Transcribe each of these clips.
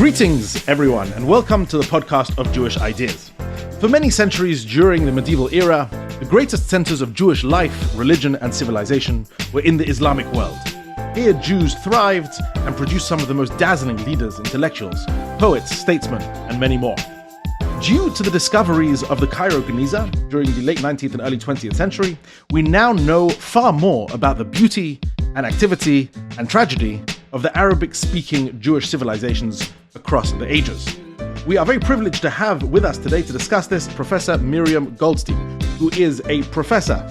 Greetings, everyone, and welcome to the podcast of Jewish Ideas. For many centuries during the medieval era, the greatest centers of Jewish life, religion, and civilization were in the Islamic world. Here, Jews thrived and produced some of the most dazzling leaders, intellectuals, poets, statesmen, and many more. Due to the discoveries of the Cairo Geniza during the late 19th and early 20th century, we now know far more about the beauty and activity and tragedy of the Arabic-speaking Jewish civilizations across the ages. We are very privileged to have with us today to discuss this Professor Miriam Goldstein, who is a professor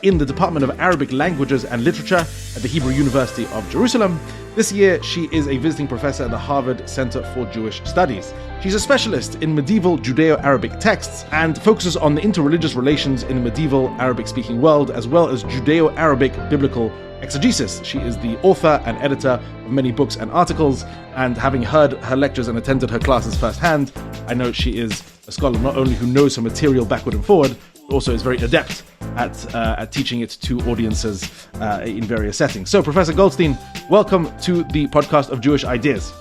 in the Department of Arabic Languages and Literature at the Hebrew University of Jerusalem. This year, she is a visiting professor at the Harvard Center for Jewish Studies. She's a specialist in medieval Judeo-Arabic texts and focuses on the interreligious relations in the medieval Arabic-speaking world, as well as Judeo-Arabic biblical exegesis. She is the author and editor of many books and articles, and having heard her lectures and attended her classes firsthand, I know she is a scholar not only who knows her material backward and forward, but also is very adept at teaching it to audiences in various settings. So, Professor Goldstein, welcome to the podcast of Jewish Ideas.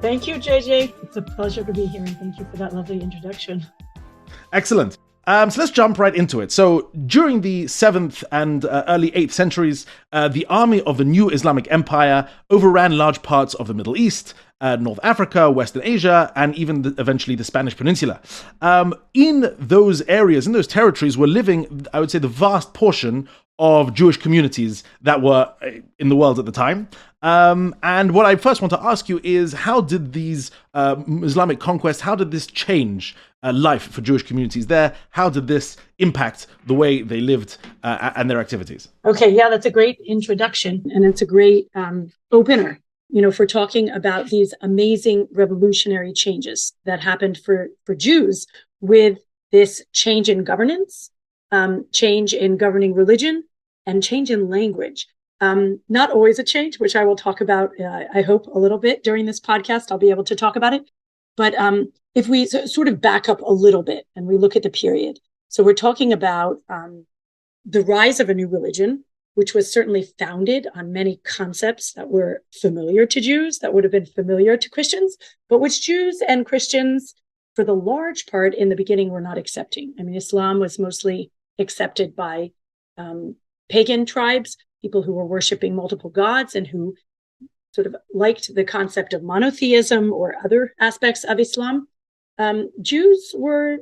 Thank you, JJ. It's a pleasure to be here, and thank you for that lovely introduction. Excellent. So let's jump right into it. So during the 7th and early 8th centuries, the army of the new Islamic Empire overran large parts of the Middle East, North Africa, Western Asia, and even eventually the Spanish Peninsula. In those areas, in those territories, were living, I would say, the vast portion of Jewish communities that were in the world at the time. And what I first want to ask you is, how did these Islamic conquests, how did this change life for Jewish communities there? How did this impact the way they lived and their activities? Okay, yeah, that's a great introduction, and it's a great opener, for talking about these amazing revolutionary changes that happened for Jews with this change in governance, change in governing religion, and change in language. Not always a change, which I will talk about, I hope, a little bit during this podcast. I'll be able to talk about it. But if we sort of back up a little bit and we look at the period, so we're talking about the rise of a new religion, which was certainly founded on many concepts that were familiar to Jews, that would have been familiar to Christians, but which Jews and Christians, for the large part in the beginning, were not accepting. I mean, Islam was mostly accepted by pagan tribes, people who were worshiping multiple gods and who sort of liked the concept of monotheism or other aspects of Islam. Jews were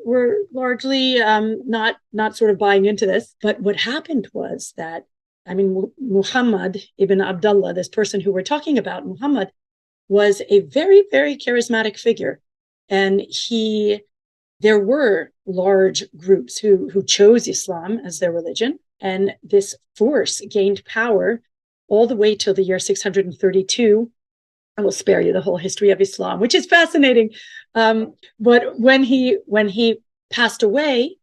largely not sort of buying into this. But what happened was that, Muhammad ibn Abdullah, this person who we're talking about, Muhammad, was a very, very charismatic figure. And there were large groups who chose Islam as their religion. And this force gained power all the way till the year 632. I will spare you the whole history of Islam, which is fascinating. But when he passed away,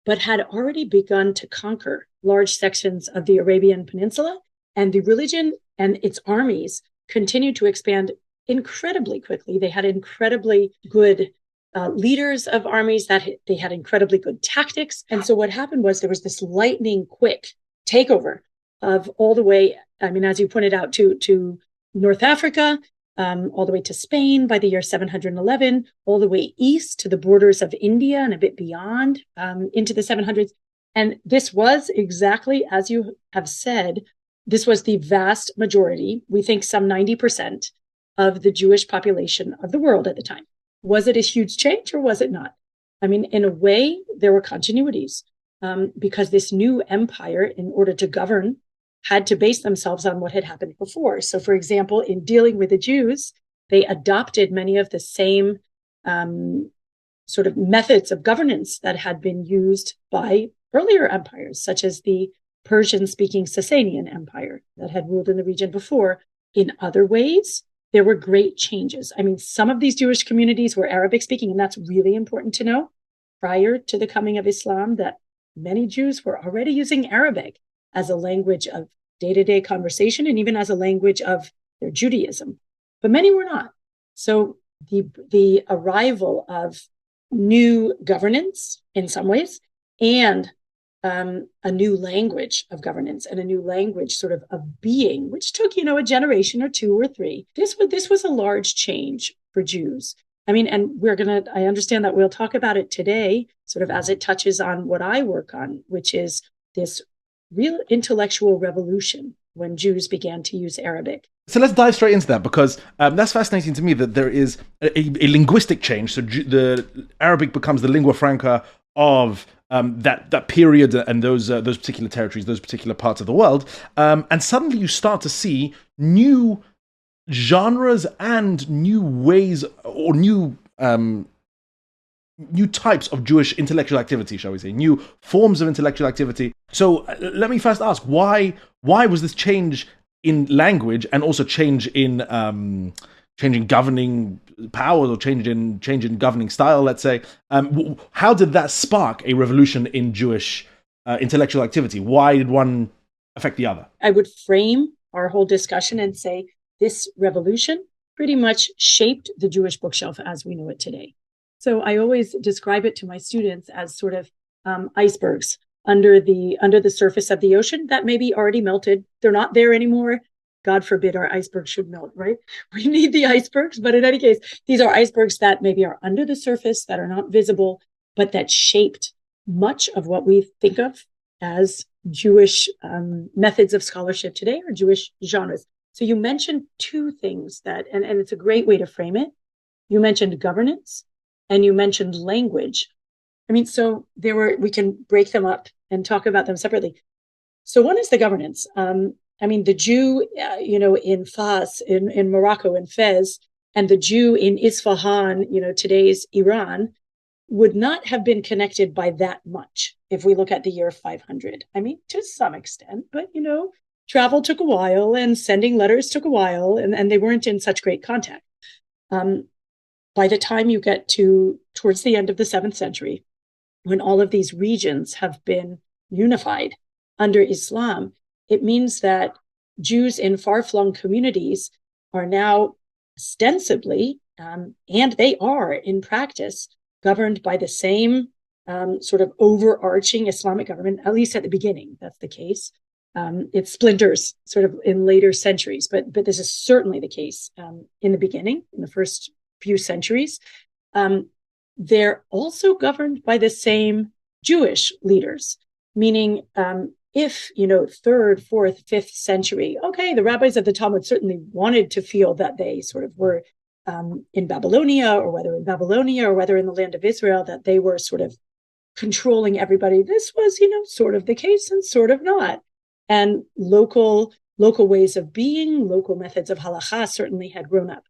but had already begun to conquer large sections of the Arabian Peninsula, and the religion and its armies continued to expand incredibly quickly. They had incredibly good leaders of armies, that they had incredibly good tactics. And so what happened was there was this lightning quick takeover of all the way, as you pointed out, to North Africa, all the way to Spain by the year 711, all the way east to the borders of India and a bit beyond into the 700s. And this was exactly, as you have said, this was the vast majority, we think some 90% of the Jewish population of the world at the time. Was it a huge change or was it not? In a way, there were continuities because this new empire, in order to govern, had to base themselves on what had happened before. So, for example, in dealing with the Jews, they adopted many of the same sort of methods of governance that had been used by earlier empires, such as the Persian-speaking Sasanian Empire that had ruled in the region before. In other ways, there were great changes. Some of these Jewish communities were Arabic speaking, and that's really important to know. Prior to the coming of Islam, that many Jews were already using Arabic as a language of day-to-day conversation and even as a language of their Judaism, but many were not. So the arrival of new governance in some ways and a new language of governance and a new language sort of being, which took, a generation or two or three. This was a large change for Jews. I mean, and I understand that we'll talk about it today, sort of as it touches on what I work on, which is this real intellectual revolution when Jews began to use Arabic. So let's dive straight into that, because that's fascinating to me, that there is a linguistic change. So the Arabic becomes the lingua franca of that period and those particular territories, those particular parts of the world. And suddenly you start to see new genres and new ways, or new types of Jewish intellectual activity, shall we say, new forms of intellectual activity. So let me first ask, why was this change in language, and also change in governing powers, or change in governing style, let's say? How did that spark a revolution in Jewish intellectual activity? Why did one affect the other? I would frame our whole discussion and say this revolution pretty much shaped the Jewish bookshelf as we know it today. So I always describe it to my students as sort of icebergs under the surface of the ocean that maybe already melted. They're not there anymore. God forbid our icebergs should melt, right? We need the icebergs. But in any case, these are icebergs that maybe are under the surface, that are not visible, but that shaped much of what we think of as Jewish methods of scholarship today, or Jewish genres. So you mentioned two things and it's a great way to frame it. You mentioned governance and you mentioned language. I mean, so we can break them up and talk about them separately. So one is the governance. I mean, the Jew, in Fas, in Morocco, in Fez, and the Jew in Isfahan, today's Iran, would not have been connected by that much if we look at the year 500. I mean, to some extent, but, travel took a while and sending letters took a while, and they weren't in such great contact. By the time you get towards the end of the 7th century, when all of these regions have been unified under Islam, it means that Jews in far-flung communities are now ostensibly, and they are in practice, governed by the same sort of overarching Islamic government, at least at the beginning. That's the case. It splinters sort of in later centuries, but this is certainly the case in the beginning, in the first few centuries. They're also governed by the same Jewish leaders, meaning if, 3rd, 4th, 5th century, okay, the rabbis of the Talmud certainly wanted to feel that they sort of were in Babylonia, or whether in Babylonia or whether in the land of Israel, that they were sort of controlling everybody. This was, sort of the case and sort of not. And local ways of being, local methods of halakha certainly had grown up.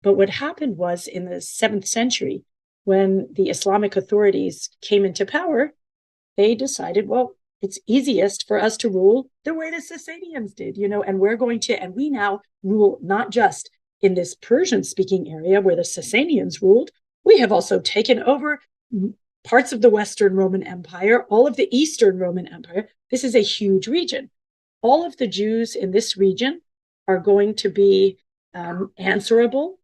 But what happened was in the 7th century, when the Islamic authorities came into power, they decided, well, it's easiest for us to rule the way the Sasanians did, and we now rule not just in this Persian-speaking area where the Sasanians ruled. We have also taken over parts of the Western Roman Empire, all of the Eastern Roman Empire. This is a huge region. All of the Jews in this region are going to be answerable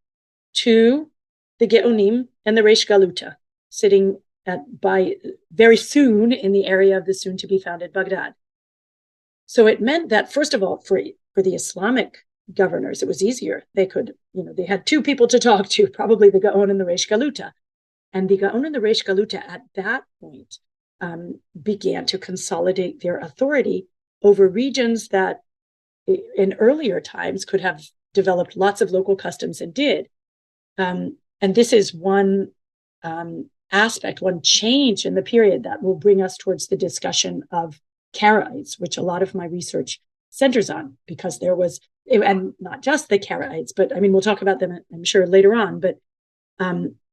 to the Geonim and the Reish Galuta, sitting by very soon in the area of the soon-to-be founded Baghdad. So it meant that, first of all, for the Islamic governors, it was easier. They could, they had two people to talk to, probably the Gaon and the Reish Galuta. And the Gaon and the Reish Galuta at that point began to consolidate their authority over regions that in earlier times could have developed lots of local customs and did. And this is one aspect, one change in the period that will bring us towards the discussion of Karaites, which a lot of my research centers on, because there was, and not just the Karaites, but I mean, we'll talk about them, I'm sure, later on, but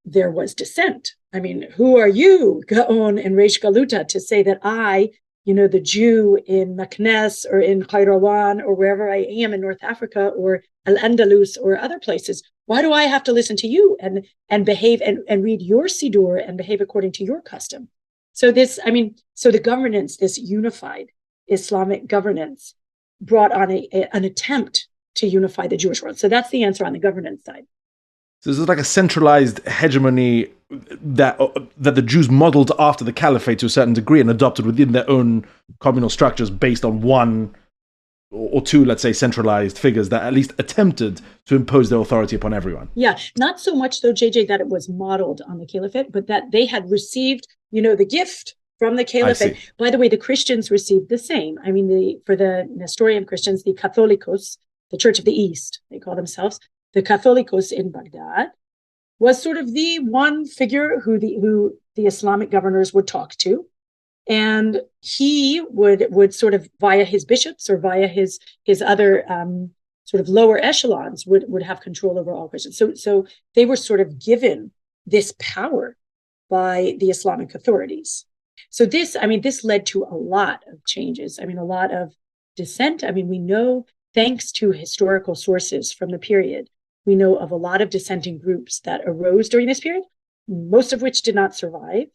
there was dissent. I mean, who are you, Gaon and Reish Galuta, to say that I, the Jew in Meknes or in Kairouan or wherever I am in North Africa or Al-Andalus or other places, why do I have to listen to you and behave and read your Siddur and behave according to your custom? So the governance, this unified Islamic governance, brought on an attempt to unify the Jewish world. So that's the answer on the governance side. So this is like a centralized hegemony that the Jews modeled after the Caliphate to a certain degree and adopted within their own communal structures based on one or two, let's say, centralized figures that at least attempted to impose their authority upon everyone. Yeah, not so much though, JJ, that it was modeled on the caliphate, but that they had received, the gift from the caliphate. By the way, the Christians received the same. I mean, for the Nestorian Christians, the Catholicos, the Church of the East, they call themselves, the Catholicos in Baghdad, was sort of the one figure who the Islamic governors would talk to. And he would sort of, via his bishops or via his other sort of lower echelons, would have control over all Christians. So they were sort of given this power by the Islamic authorities. So this led to a lot of changes. I mean, a lot of dissent. I mean, we know, thanks to historical sources from the period, we know of a lot of dissenting groups that arose during this period, most of which did not survive.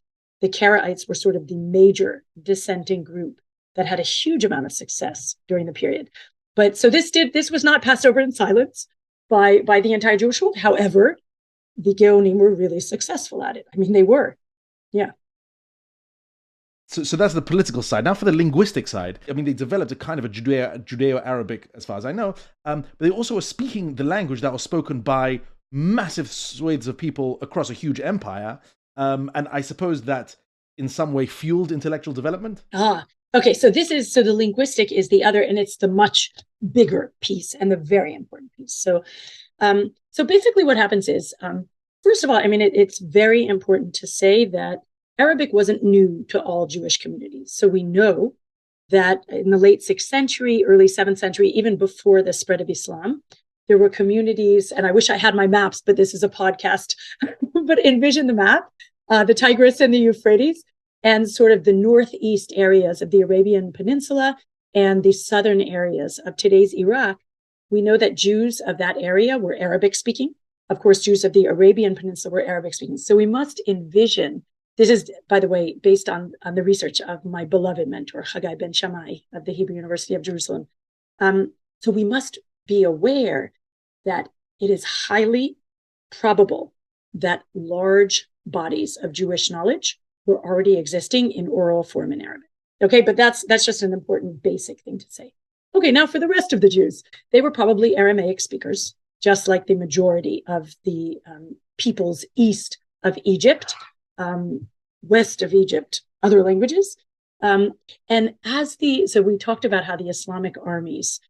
The Karaites were sort of the major dissenting group that had a huge amount of success during the period. But so this was not passed over in silence by the entire Jewish world. However, the Geonim were really successful at it. I mean, they were. Yeah. So that's the political side. Now for the linguistic side, I mean, they developed a kind of a Judeo-Arabic, as far as I know, but they also were speaking the language that was spoken by massive swathes of people across a huge empire. And I suppose that in some way fueled intellectual development. Okay. So the linguistic is the other, and it's the much bigger piece and the very important piece. So basically what happens is, first of all, I mean, it's very important to say that Arabic wasn't new to all Jewish communities. So we know that in the late 6th century, early 7th century, even before the spread of Islam, there were communities, and I wish I had my maps, but this is a podcast, but envision the map, the Tigris and the Euphrates, and sort of the northeast areas of the Arabian Peninsula and the southern areas of today's Iraq. We know that Jews of that area were Arabic speaking. Of course, Jews of the Arabian Peninsula were Arabic speaking. So we must envision. This is, by the way, based on the research of my beloved mentor, Haggai Ben Shammai of the Hebrew University of Jerusalem. So we must be aware that it is highly probable that large bodies of Jewish knowledge were already existing in oral form in Arabic. Okay, but that's just an important basic thing to say. Okay, now for the rest of the Jews, they were probably Aramaic speakers, just like the majority of the peoples east of Egypt. West of Egypt, other languages. So we talked about how the Islamic armies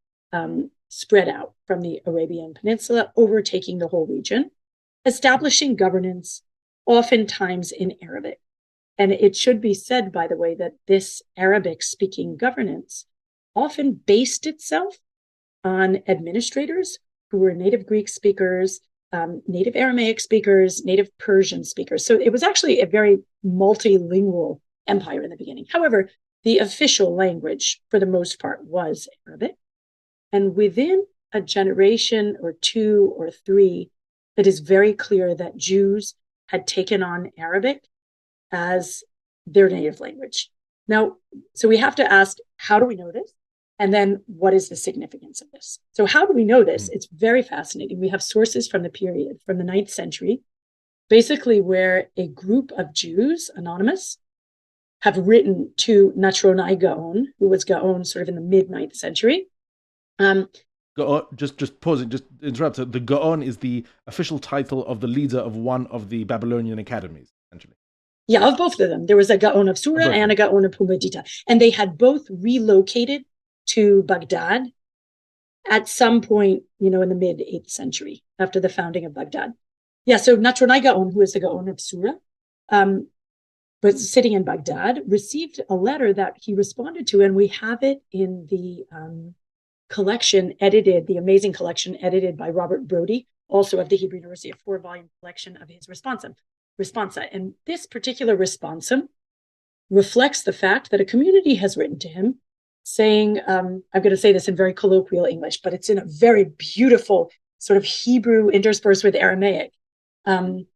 spread out from the Arabian Peninsula, overtaking the whole region, establishing governance, oftentimes in Arabic. And it should be said, by the way, that this Arabic-speaking governance often based itself on administrators who were native Greek speakers, native Aramaic speakers, native Persian speakers. So it was actually a very multilingual empire in the beginning. However, the official language, for the most part, was Arabic. And within a generation or two or three, it is very clear that Jews had taken on Arabic as their native language. Now, so we have to ask, how do we know this? And then what is the significance of this? So how do we know this? It's very fascinating. We have sources from the period, from the 9th century, basically where a group of Jews, anonymous, have written to Natronai Gaon, who was Gaon sort of in the mid-9th century. Just pausing, just interrupt. The Gaon is the official title of the leader of one of the Babylonian academies, essentially. Yeah, of both of them. There was a Gaon of Sura and a Gaon of Pumbedita. And they had both relocated to Baghdad at some point, in the mid-8th century, after the founding of Baghdad. Yeah, so Natronai Gaon, who is the Gaon of Sura, but sitting in Baghdad, received a letter that he responded to, and we have it in the collection edited, the amazing collection edited by Robert Brody, also of the Hebrew University, a 4-volume collection of his responsa. And this particular responsum reflects the fact that a community has written to him saying, I'm going to say this in very colloquial English, but it's in a very beautiful sort of Hebrew interspersed with Aramaic. And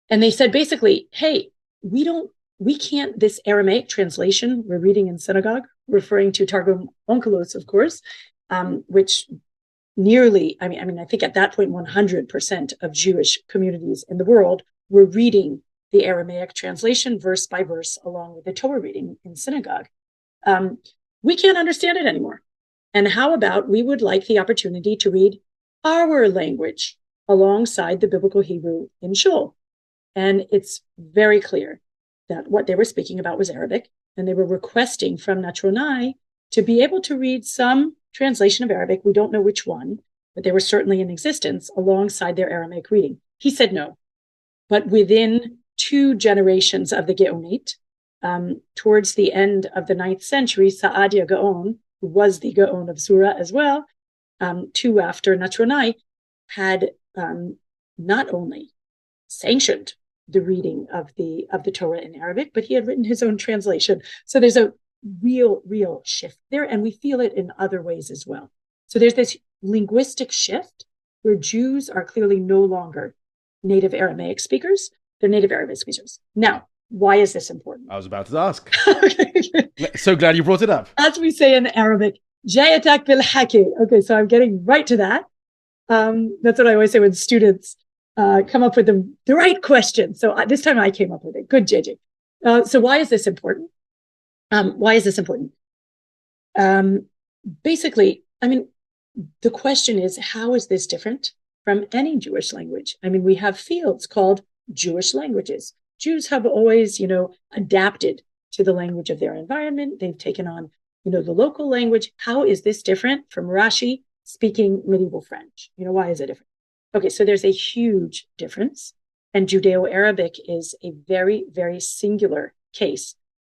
they said basically, hey, we can't, this Aramaic translation we're reading in synagogue, referring to Targum Onkelos, of course, which nearly, I think at that point, 100% of Jewish communities in the world were reading the Aramaic translation verse by verse, along with the Torah reading in synagogue. We can't understand it anymore. And how about we would like the opportunity to read our language alongside the biblical Hebrew in shul. And it's very clear that what they were speaking about was Arabic, and they were requesting from Natronai to be able to read some translation of Arabic. We don't know which one, but they were certainly in existence alongside their Aramaic reading. He said no. But within 2 generations of the Geonite, towards the end of the 9th century, Saadia Gaon, who was the Gaon of Sura as well, 2 after Natronai, had not only sanctioned the reading of the Torah in Arabic, but he had written his own translation. So there's a real shift there, and we feel it in other ways as well. So there's this linguistic shift where Jews are clearly no longer native Aramaic speakers, they're native Arabic speakers. Now, why is this important? I was about to ask. So glad you brought it up. As we say in Arabic, Jayatak bil haki. Okay, so I'm getting right to that. That's what I always say when students come up with the right question. So this time I came up with it. Good, JJ. So why is this important? Basically, I mean, the question is, how is this different from any Jewish language? I mean, we have fields called Jewish languages. Jews have always, adapted to the language of their environment. They've taken on, the local language. How is this different from Rashi speaking medieval French? Why is it different? Okay, so there's a huge difference. And Judeo-Arabic is a very, very singular case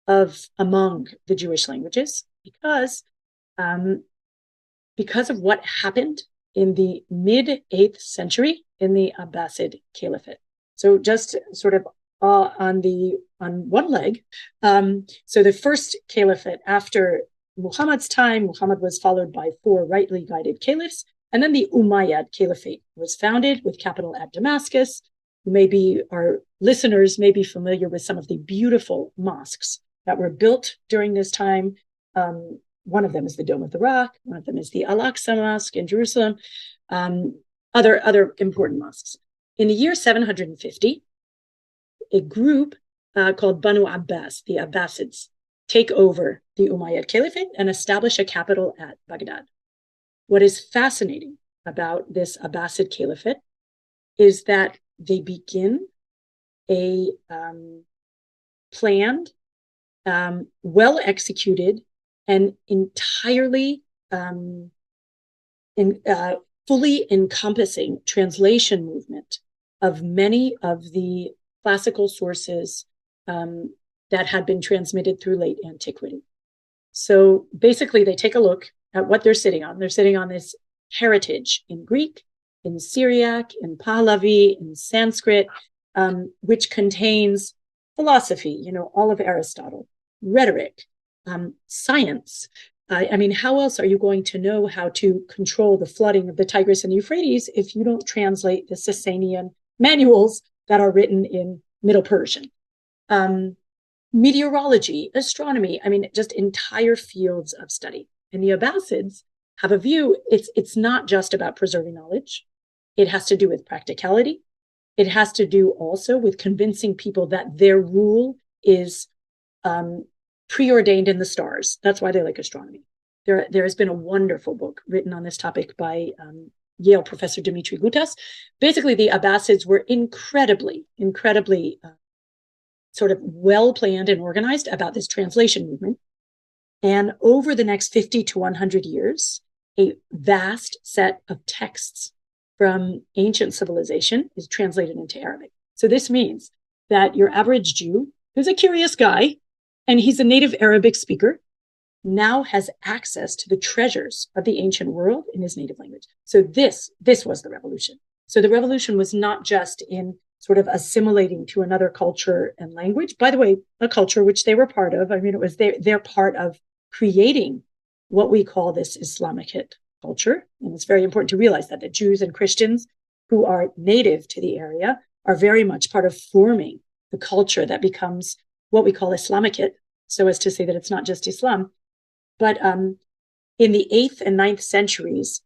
among the Jewish languages because of what happened in the mid-8th century in the Abbasid Caliphate. So just sort of on one leg. So the first caliphate after Muhammad's time, Muhammad was followed by 4 rightly guided caliphs. And then the Umayyad Caliphate was founded with capital at Damascus. Maybe our listeners may be familiar with some of the beautiful mosques that were built during this time. One of them is the Dome of the Rock. One of them is the Al-Aqsa Mosque in Jerusalem. Other important mosques. In the year 750, a group called Banu Abbas, the Abbasids, take over the Umayyad Caliphate and establish a capital at Baghdad. What is fascinating about this Abbasid Caliphate is that they begin a planned, well-executed, and entirely fully encompassing translation movement of many of the classical sources that had been transmitted through late antiquity. So basically, they take a look at what they're sitting on. They're sitting on this heritage in Greek, in Syriac, in Pahlavi, in Sanskrit, which contains philosophy, all of Aristotle, rhetoric, science. I mean, how else are you going to know how to control the flooding of the Tigris and Euphrates if you don't translate the Sasanian manuals that are written in Middle Persian? Meteorology, astronomy, I mean, just entire fields of study. And the Abbasids have a view, it's not just about preserving knowledge. It has to do with practicality. It has to do also with convincing people that their rule is preordained in the stars. That's why they like astronomy. There has been a wonderful book written on this topic by Yale professor Dimitri Gutas. Basically, the Abbasids were incredibly sort of well-planned and organized about this translation movement. And over the next 50 to 100 years, a vast set of texts from ancient civilization is translated into Arabic. So this means that your average Jew, who's a curious guy, and he's a native Arabic speaker, now has access to the treasures of the ancient world in his native language. So this was the revolution. So the revolution was not just in sort of assimilating to another culture and language. By the way, a culture which they were part of. I mean, it was they're part of creating what we call this Islamic culture. And it's very important to realize that the Jews and Christians who are native to the area are very much part of forming the culture that becomes what we call Islamic, so as to say that it's not just Islam. But in the 8th and 9th centuries,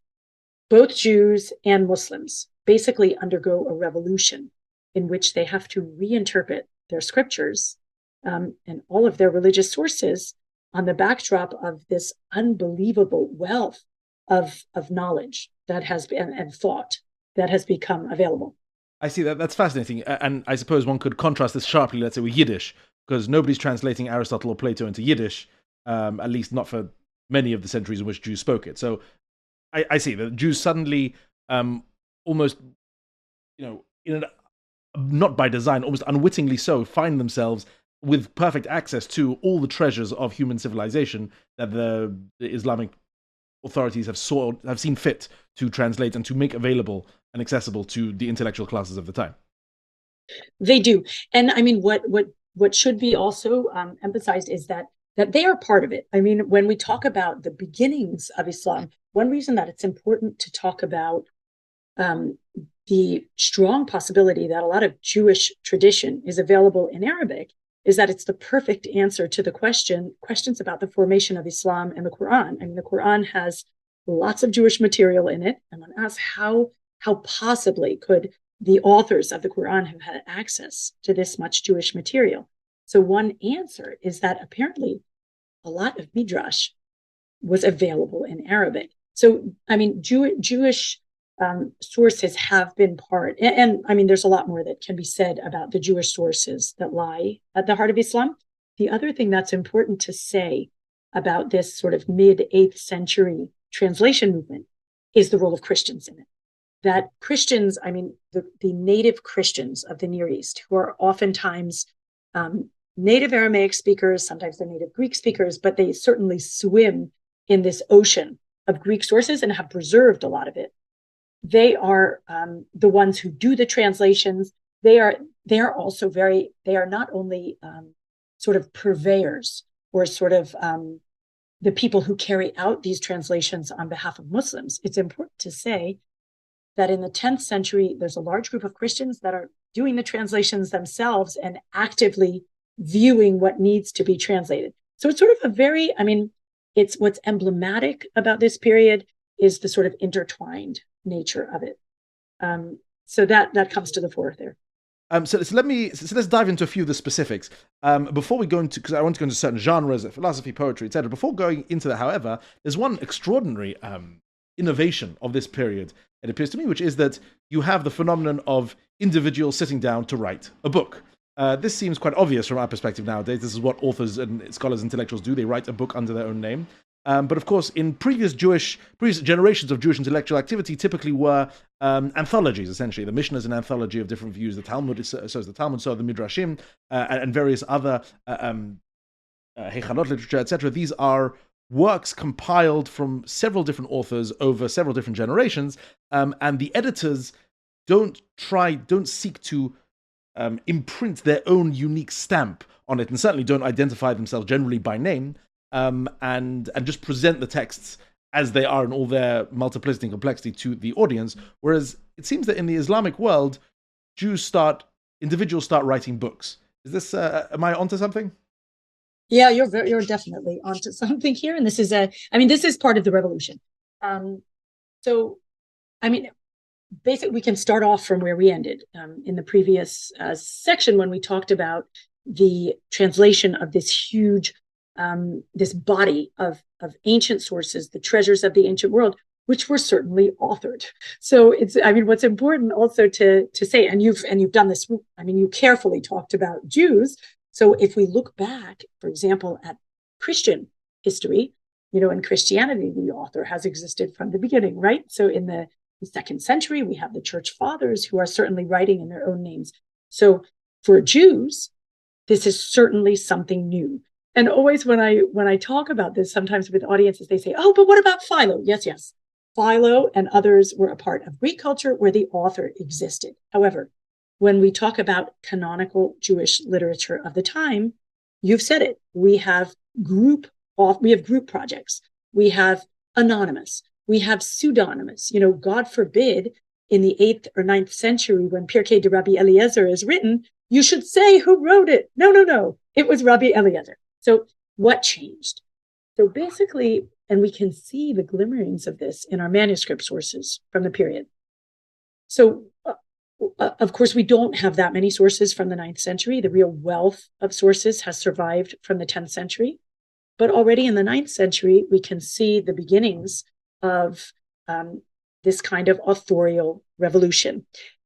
both Jews and Muslims basically undergo a revolution in which they have to reinterpret their scriptures and all of their religious sources on the backdrop of this unbelievable wealth of knowledge that has been and thought that has become available. I see that. That's fascinating. And I suppose one could contrast this sharply, let's say, with Yiddish, because nobody's translating Aristotle or Plato into Yiddish, at least not for many of the centuries in which Jews spoke it. So I see that Jews suddenly almost, not by design, almost unwittingly so, find themselves with perfect access to all the treasures of human civilization that the Islamic authorities have seen fit to translate and to make available and accessible to the intellectual classes of the time. They do. And I mean, what should be also emphasized is that they are part of it. I mean, when we talk about the beginnings of Islam, one reason that it's important to talk about the strong possibility that a lot of Jewish tradition is available in Arabic is that it's the perfect answer to the questions about the formation of Islam and the Quran. I mean, the Quran has lots of Jewish material in it, and one asks how possibly could the authors of the Quran have had access to this much Jewish material? So one answer is that apparently a lot of Midrash was available in Arabic. So, I mean, Jewish sources have been part, and I mean, there's a lot more that can be said about the Jewish sources that lie at the heart of Islam. The other thing that's important to say about this sort of mid-8th century translation movement is the role of Christians in it. That Christians, I mean, the native Christians of the Near East, who are oftentimes native Aramaic speakers, sometimes they're native Greek speakers, but they certainly swim in this ocean of Greek sources and have preserved a lot of it. They are the ones who do the translations. They are also they are not only sort of purveyors or sort of the people who carry out these translations on behalf of Muslims. It's important to say that in the 10th century, there's a large group of Christians that are doing the translations themselves and actively viewing what needs to be translated. So it's sort of it's what's emblematic about this period is the sort of intertwined nature of it. So that comes to the fore there. So let's dive into a few of the specifics. Before we go into, because I want to go into certain genres, philosophy, poetry, etc. Before going into that, however, there's one extraordinary innovation of this period, it appears to me, which is that you have the phenomenon of individuals sitting down to write a book. This seems quite obvious from our perspective nowadays. This is what authors and scholars, intellectuals do. They write a book under their own name. But of course, in previous generations of Jewish intellectual activity, typically were anthologies. Essentially, the Mishnah is an anthology of different views. The Talmud, so is the Talmud, so are the Midrashim, and various other Hechanot literature, etc. These are works compiled from several different authors over several different generations, and the editors don't seek to imprint their own unique stamp on it, and certainly don't identify themselves generally by name. And just present the texts as they are in all their multiplicity and complexity to the audience. Whereas it seems that in the Islamic world, individuals start writing books. Is this, am I onto something? Yeah, you're definitely onto something here. And this is part of the revolution. So, I mean, basically we can start off from where we ended in the previous section when we talked about the translation of this huge this body of ancient sources, the treasures of the ancient world, which were certainly authored. So what's important also to say, and you've done this, you carefully talked about Jews. So if we look back, for example, at Christian history, in Christianity, the author has existed from the beginning, right? So in the 2nd century, we have the church fathers who are certainly writing in their own names. So for Jews, this is certainly something new. And always when I talk about this, sometimes with audiences, they say, oh, but what about Philo? Yes. Philo and others were a part of Greek culture where the author existed. However, when we talk about canonical Jewish literature of the time, you've said it. We have group projects. We have anonymous. We have pseudonymous. God forbid in the 8th or 9th century when Pirkei de Rabbi Eliezer is written, you should say who wrote it. No. It was Rabbi Eliezer. So what changed? So basically, and we can see the glimmerings of this in our manuscript sources from the period. So, of course, we don't have that many sources from the 9th century. The real wealth of sources has survived from the 10th century. But already in the 9th century, we can see the beginnings of this kind of authorial revolution.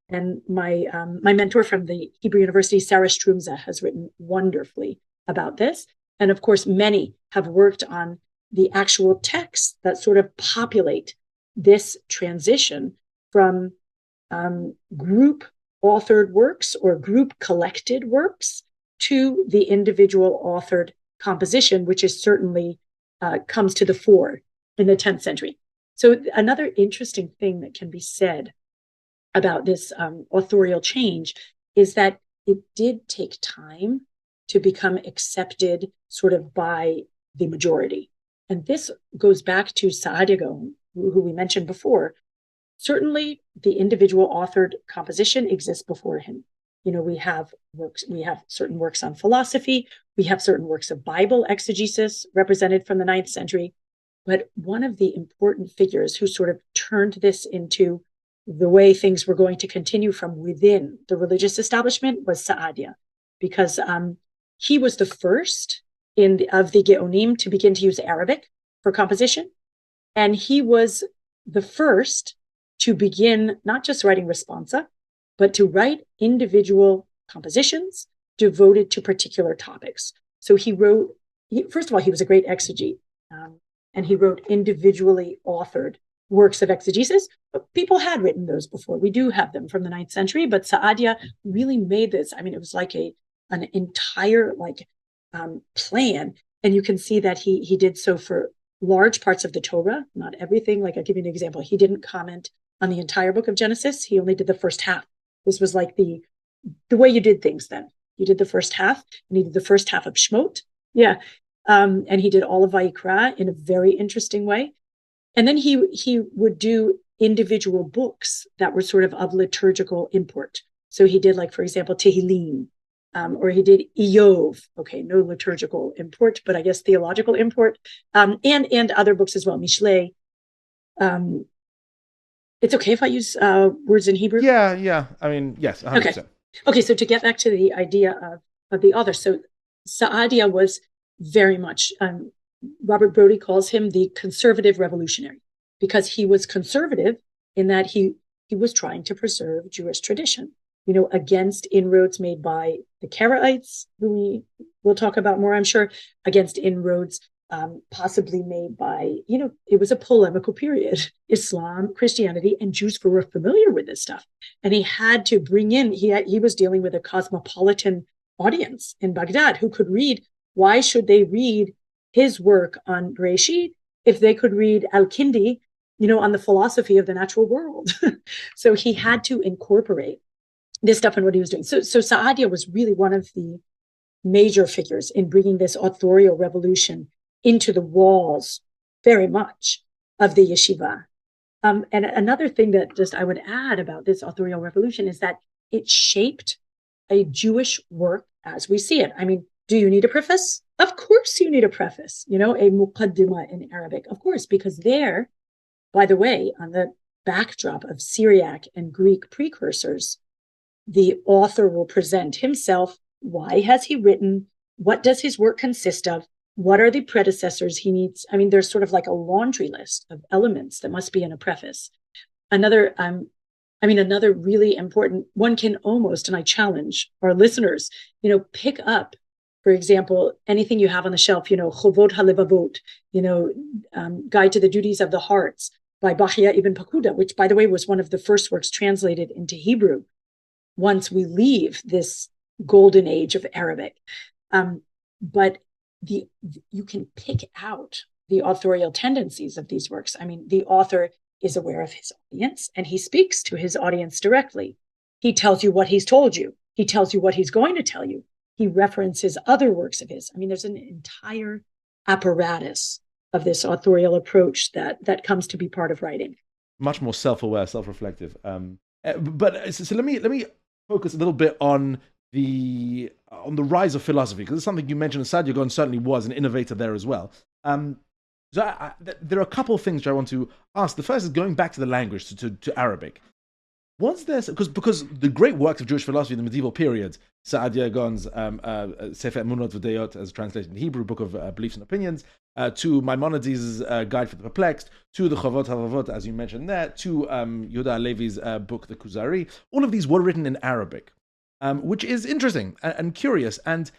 And my mentor from the Hebrew University, Sarah Strumza, has written wonderfully about this. And of course, many have worked on the actual texts that sort of populate this transition from group authored works or group collected works to the individual authored composition, which is certainly comes to the fore in the 10th century. So another interesting thing that can be said about this authorial change is that it did take time to become accepted sort of by the majority. And this goes back to Saadia Gaon, who we mentioned before. Certainly the individual authored composition exists before him. We have certain works on philosophy, we have certain works of Bible exegesis represented from the 9th century. But one of the important figures who sort of turned this into the way things were going to continue from within the religious establishment was Saadia, because he was the first of the Geonim to begin to use Arabic for composition. And he was the first to begin not just writing responsa, but to write individual compositions devoted to particular topics. So first of all, he was a great exegete, and he wrote individually authored works of exegesis. But people had written those before. We do have them from the 9th century, but Saadia really made this. I mean, it was like an entire plan. And you can see that he did so for large parts of the Torah, not everything. Like I'll give you an example. He didn't comment on the entire book of Genesis. He only did the first half. This was like the way you did things then. You did the first half, and he did the first half of Shmot. Yeah. And he did all of Vayikra in a very interesting way. And then he would do individual books that were sort of liturgical import. So he did, like, for example, Tehillim, or he did Iyov. Okay, no liturgical import, but I guess theological import, and other books as well, Mishlei. It's okay if I use words in Hebrew? Yeah. I mean, yes, 100%. Okay, so to get back to the idea of the author, so Saadia was very much, Robert Brody calls him the conservative revolutionary, because he was conservative in that he was trying to preserve Jewish tradition, against inroads made by the Karaites, who we will talk about more, I'm sure, against inroads possibly made by, it was a polemical period, Islam, Christianity, and Jews were familiar with this stuff. And he had to bring in, he was dealing with a cosmopolitan audience in Baghdad who could read. Why should they read his work on Bereshit if they could read Al-Kindi, on the philosophy of the natural world? So he had to incorporate this stuff in what he was doing. So Saadia was really one of the major figures in bringing this authorial revolution into the walls, very much, of the yeshiva. And another thing that just I would add about this authorial revolution is that it shaped a Jewish work as we see it. I mean, do you need a preface? Of course you need a preface, a muqaddimah in Arabic, of course, because there, by the way, on the backdrop of Syriac and Greek precursors, the author will present himself. Why has he written? What does his work consist of? What are the predecessors he needs? I mean, there's sort of like a laundry list of elements that must be in a preface. Another really important one can almost, and I challenge our listeners, pick up, for example, anything you have on the shelf, Chovot HaLevavot, Guide to the Duties of the Hearts by Bahya ibn Pakuda, which, by the way, was one of the first works translated into Hebrew once we leave this golden age of Arabic. But you can pick out the authorial tendencies of these works. I mean, the author is aware of his audience, and he speaks to his audience directly. He tells you what he's told you. He tells you what he's going to tell you. He references other works of his. I mean, there's an entire apparatus of this authorial approach that comes to be part of writing. Much more self-aware, self-reflective. But let me focus a little bit on the rise of philosophy, because it's something you mentioned. Saadia Gaon certainly was an innovator there as well. So there are a couple of things which I want to ask. The first is going back to the language, to Arabic. Was there, because the great works of Jewish philosophy in the medieval period, Saadia Gaon's Sefer Emunot V'Deyot, as translated in Hebrew, Book of Beliefs and Opinions, to Maimonides' Guide for the Perplexed, to the Chovot HaLevavot, as you mentioned there, to Yehuda Halevi's book, The Kuzari. All of these were written in Arabic, which is interesting and curious. And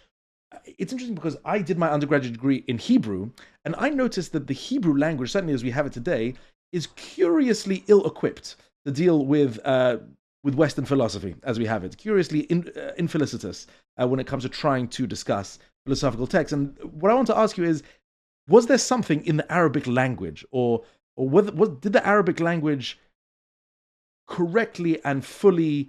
it's interesting because I did my undergraduate degree in Hebrew, and I noticed that the Hebrew language, certainly as we have it today, is curiously ill-equipped to deal with Western philosophy as we have it, curiously infelicitous when it comes to trying to discuss philosophical texts. And what I want to ask you is, was there something in the Arabic language, or did the Arabic language correctly and fully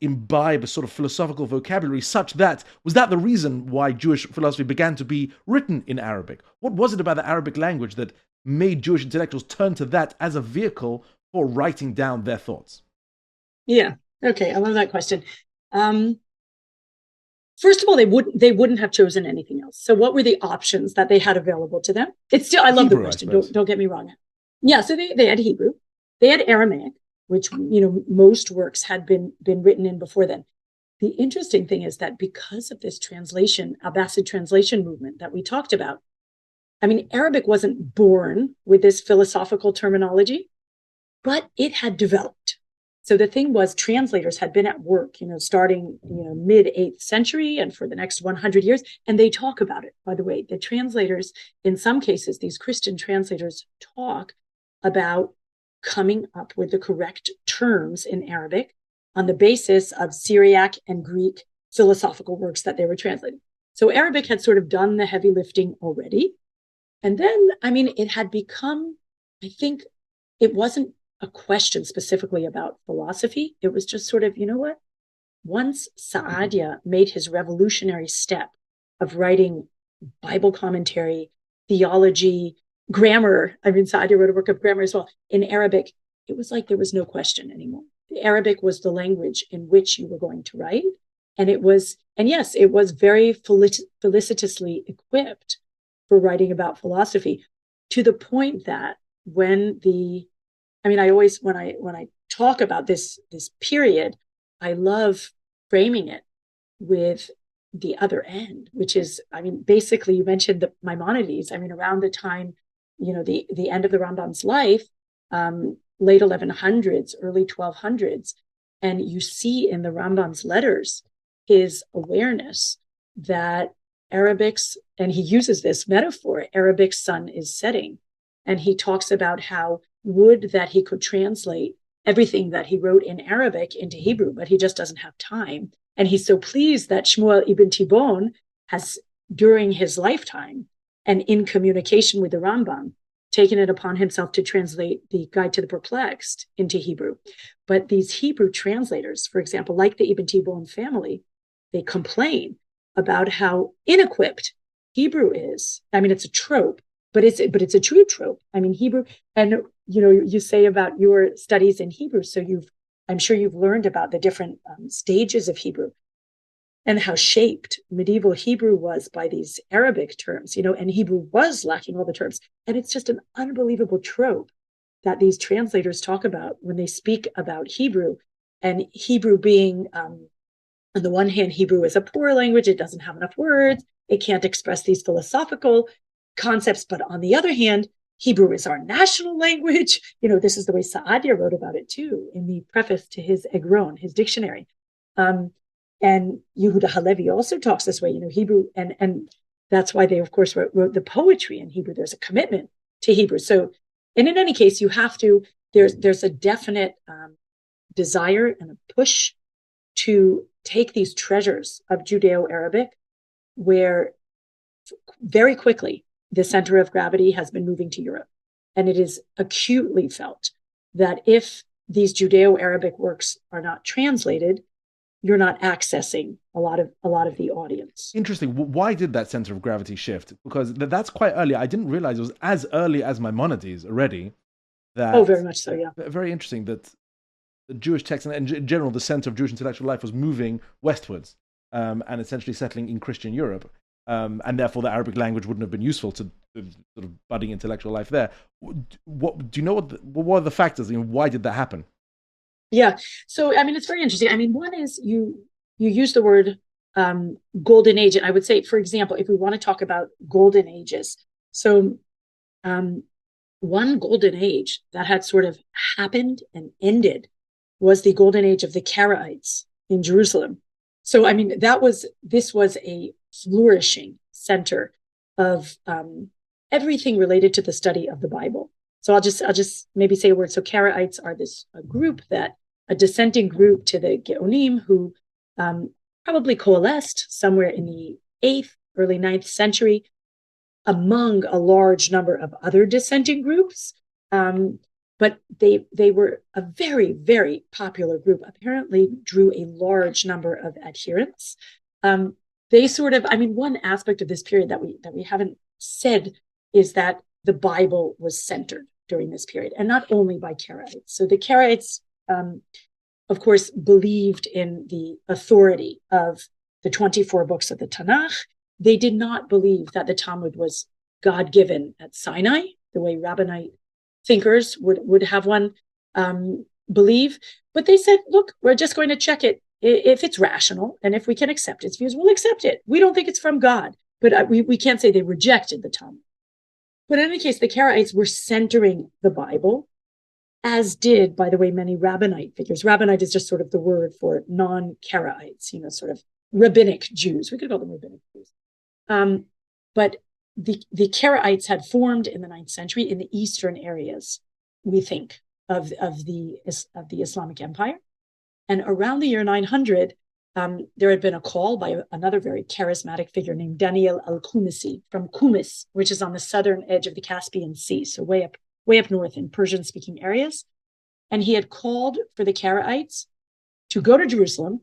imbibe a sort of philosophical vocabulary such that, was that the reason why Jewish philosophy began to be written in Arabic? What was it about the Arabic language that made Jewish intellectuals turn to that as a vehicle for writing down their thoughts? Yeah. Okay. I love that question. First of all, they wouldn't have chosen anything else. So what were the options that they had available to them? It's still, I love Hebrew, the question. Don't get me wrong. Yeah. So they had Hebrew, they had Aramaic, which, most works had been written in before then. The interesting thing is that because of this translation, Abbasid translation movement that we talked about, Arabic wasn't born with this philosophical terminology, but it had developed. So the thing was, translators had been at work, starting, mid-8th century and for the next 100 years. And they talk about it, by the way. The translators, in some cases, these Christian translators talk about coming up with the correct terms in Arabic on the basis of Syriac and Greek philosophical works that they were translating. So Arabic had sort of done the heavy lifting already. And then, it had become, I think it wasn't a question specifically about philosophy. It was just sort of, once Saadia made his revolutionary step of writing Bible commentary, theology, grammar, Saadia wrote a work of grammar as well, in Arabic, it was like there was no question anymore. The Arabic was the language in which you were going to write. And it was very felicitously equipped for writing about philosophy, to the point that when I talk about this period, I love framing it with the other end, which is, basically you mentioned the Maimonides. Around the time, the end of the Rambam's life, late 1100s, early 1200s, and you see in the Rambam's letters his awareness that Arabic's, and he uses this metaphor, Arabic's sun is setting, and he talks about how would that he could translate everything that he wrote in Arabic into Hebrew, but he just doesn't have time. And he's so pleased that Shmuel ibn Tibbon has, during his lifetime and in communication with the Rambam, taken it upon himself to translate the Guide to the Perplexed into Hebrew. But these Hebrew translators, for example, like the Ibn Tibbon family, they complain about how inequipped Hebrew is. It's a trope, but it's a true trope. Hebrew, and you say about your studies in Hebrew, so I'm sure you've learned about the different stages of Hebrew and how shaped medieval Hebrew was by these Arabic terms, and Hebrew was lacking all the terms. And it's just an unbelievable trope that these translators talk about when they speak about Hebrew, and Hebrew being, on the one hand, Hebrew is a poor language. It doesn't have enough words. It can't express these philosophical concepts. But on the other hand, Hebrew is our national language. This is the way Saadia wrote about it too, in the preface to his Egron, his dictionary. And Yehuda Halevi also talks this way, Hebrew, and that's why they, of course, wrote the poetry in Hebrew. There's a commitment to Hebrew. So, and in any case, you have to, there's a definite desire and a push to take these treasures of Judeo-Arabic, where very quickly the center of gravity has been moving to Europe. And it is acutely felt that if these Judeo-Arabic works are not translated, you're not accessing a lot of the audience. Interesting. Why did that center of gravity shift? Because that's quite early. I didn't realize it was as early as Maimonides already. Very much so, yeah. Very interesting that the Jewish text and in general the center of Jewish intellectual life was moving westwards and essentially settling in Christian Europe. And therefore the Arabic language wouldn't have been useful to the sort of budding intellectual life there. What do you know? What were the factors? Why did that happen? Yeah. So, it's very interesting. One is you you use the word golden age. And I would say, for example, if we want to talk about golden ages, so one golden age that had sort of happened and ended was the golden age of the Karaites in Jerusalem. So, I mean, this was a flourishing center of everything related to the study of the Bible. So I'll just maybe say a word. So Karaites are a dissenting group to the Geonim who probably coalesced somewhere in the 8th, early 9th century among a large number of other dissenting groups. But they were a very, very popular group, apparently drew a large number of adherents. They sort of, I mean, one aspect of this period that we haven't said is that the Bible was centered during this period, and not only by Karaites. So the Karaites, of course, believed in the authority of the 24 books of the Tanakh. They did not believe that the Talmud was God-given at Sinai, the way Rabbinite thinkers would have one believe. But they said, look, we're just going to check it. If it's rational and if we can accept its views, we'll accept it. We don't think it's from God, but we can't say they rejected the Talmud. But in any case, the Karaites were centering the Bible, as did, by the way, many Rabbinite figures. Rabbinite is just sort of the word for non-Karaites, sort of rabbinic Jews. We could call them rabbinic Jews. But the Karaites had formed in the 9th century in the eastern areas, we think, of the Islamic Empire. And around the year 900, there had been a call by another very charismatic figure named Daniel al-Qumisi from Kumis, which is on the southern edge of the Caspian Sea, so way up north in Persian-speaking areas. And he had called for the Karaites to go to Jerusalem.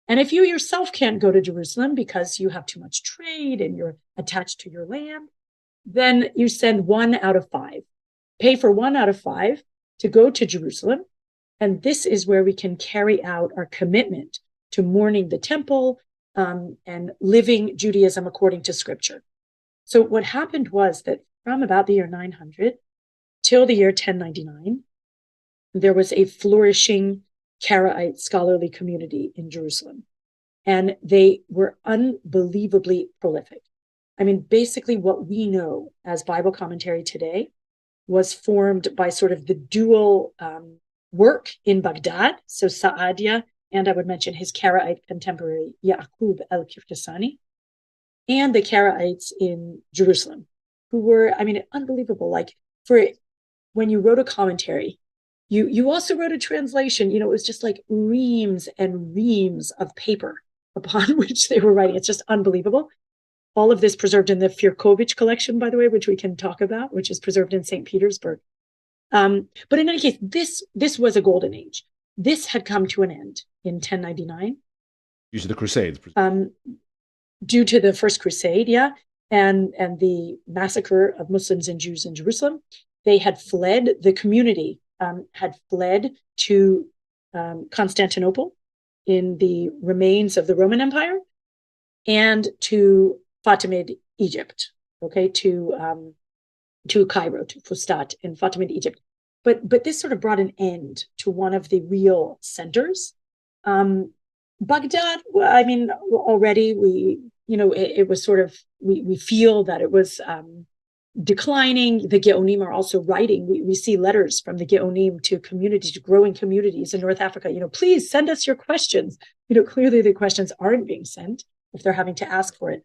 And if you yourself can't go to Jerusalem because you have too much trade and you're attached to your land, then you send 1 out of 5. Pay for 1 out of 5 to go to Jerusalem. And this is where we can carry out our commitment to mourning the temple and living Judaism according to scripture. So what happened was that from about the year 900 till the year 1099, there was a flourishing Karaite scholarly community in Jerusalem. And they were unbelievably prolific. I mean, basically what we know as Bible commentary today was formed by sort of the dual work in Baghdad, so Sa'adia, and I would mention his Karaite contemporary, Ya'qub al-Qirqisani, and the Karaites in Jerusalem, who were, I mean, unbelievable. Like, for when you wrote a commentary, you also wrote a translation. It was just like reams and reams of paper upon which they were writing. It's just unbelievable. All of this preserved in the Firkovich collection, by the way, which we can talk about, which is preserved in St. Petersburg. But in any case, this was a golden age. This had come to an end in 1099. Due to the Crusades. Due to the First Crusade, yeah, and the massacre of Muslims and Jews in Jerusalem. They had fled, the community had fled to Constantinople in the remains of the Roman Empire and to Fatimid Egypt, okay, to Cairo, to Fustat in Fatimid Egypt. But this sort of brought an end to one of the real centers. Baghdad, I mean, already it was sort of, we feel that it was declining. The Geonim are also writing. We see letters from the Geonim to communities, to growing communities in North Africa. Please send us your questions. Clearly the questions aren't being sent if they're having to ask for it.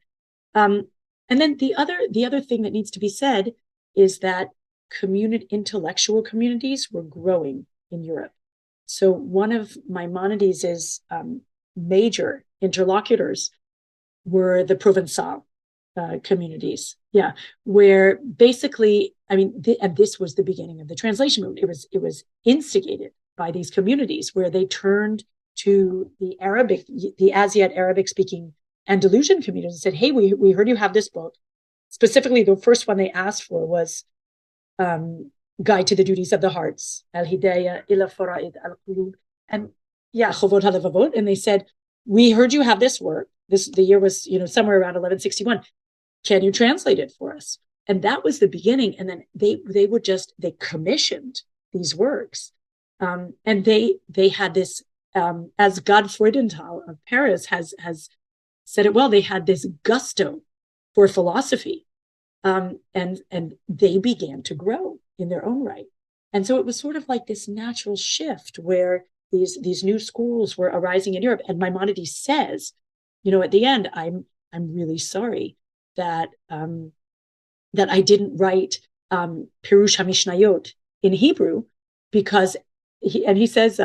And then the other thing that needs to be said is that intellectual communities were growing in Europe. So one of Maimonides' major interlocutors were the Provençal communities, where basically, I mean, and this was the beginning of the translation movement. It was instigated by these communities where they turned to the Asiat Arabic-speaking Andalusian communities and said, "Hey, we heard you have this book." Specifically, the first one they asked for was Guide to the Duties of the Hearts, Al-Hidayah ila Fara'id al-Qulub, and Chovot HaLevavot. And they said, "We heard you have this work. The year was, somewhere around 1161. Can you translate it for us?" And that was the beginning. And then they commissioned these works. And they had this as Godfreudenthal of Paris has said it well, they had this gusto for philosophy, and they began to grow in their own right. And so it was sort of like this natural shift where these new schools were arising in Europe. And Maimonides says, at the end, I'm really sorry that I didn't write Pirush HaMishnayot in Hebrew, because he says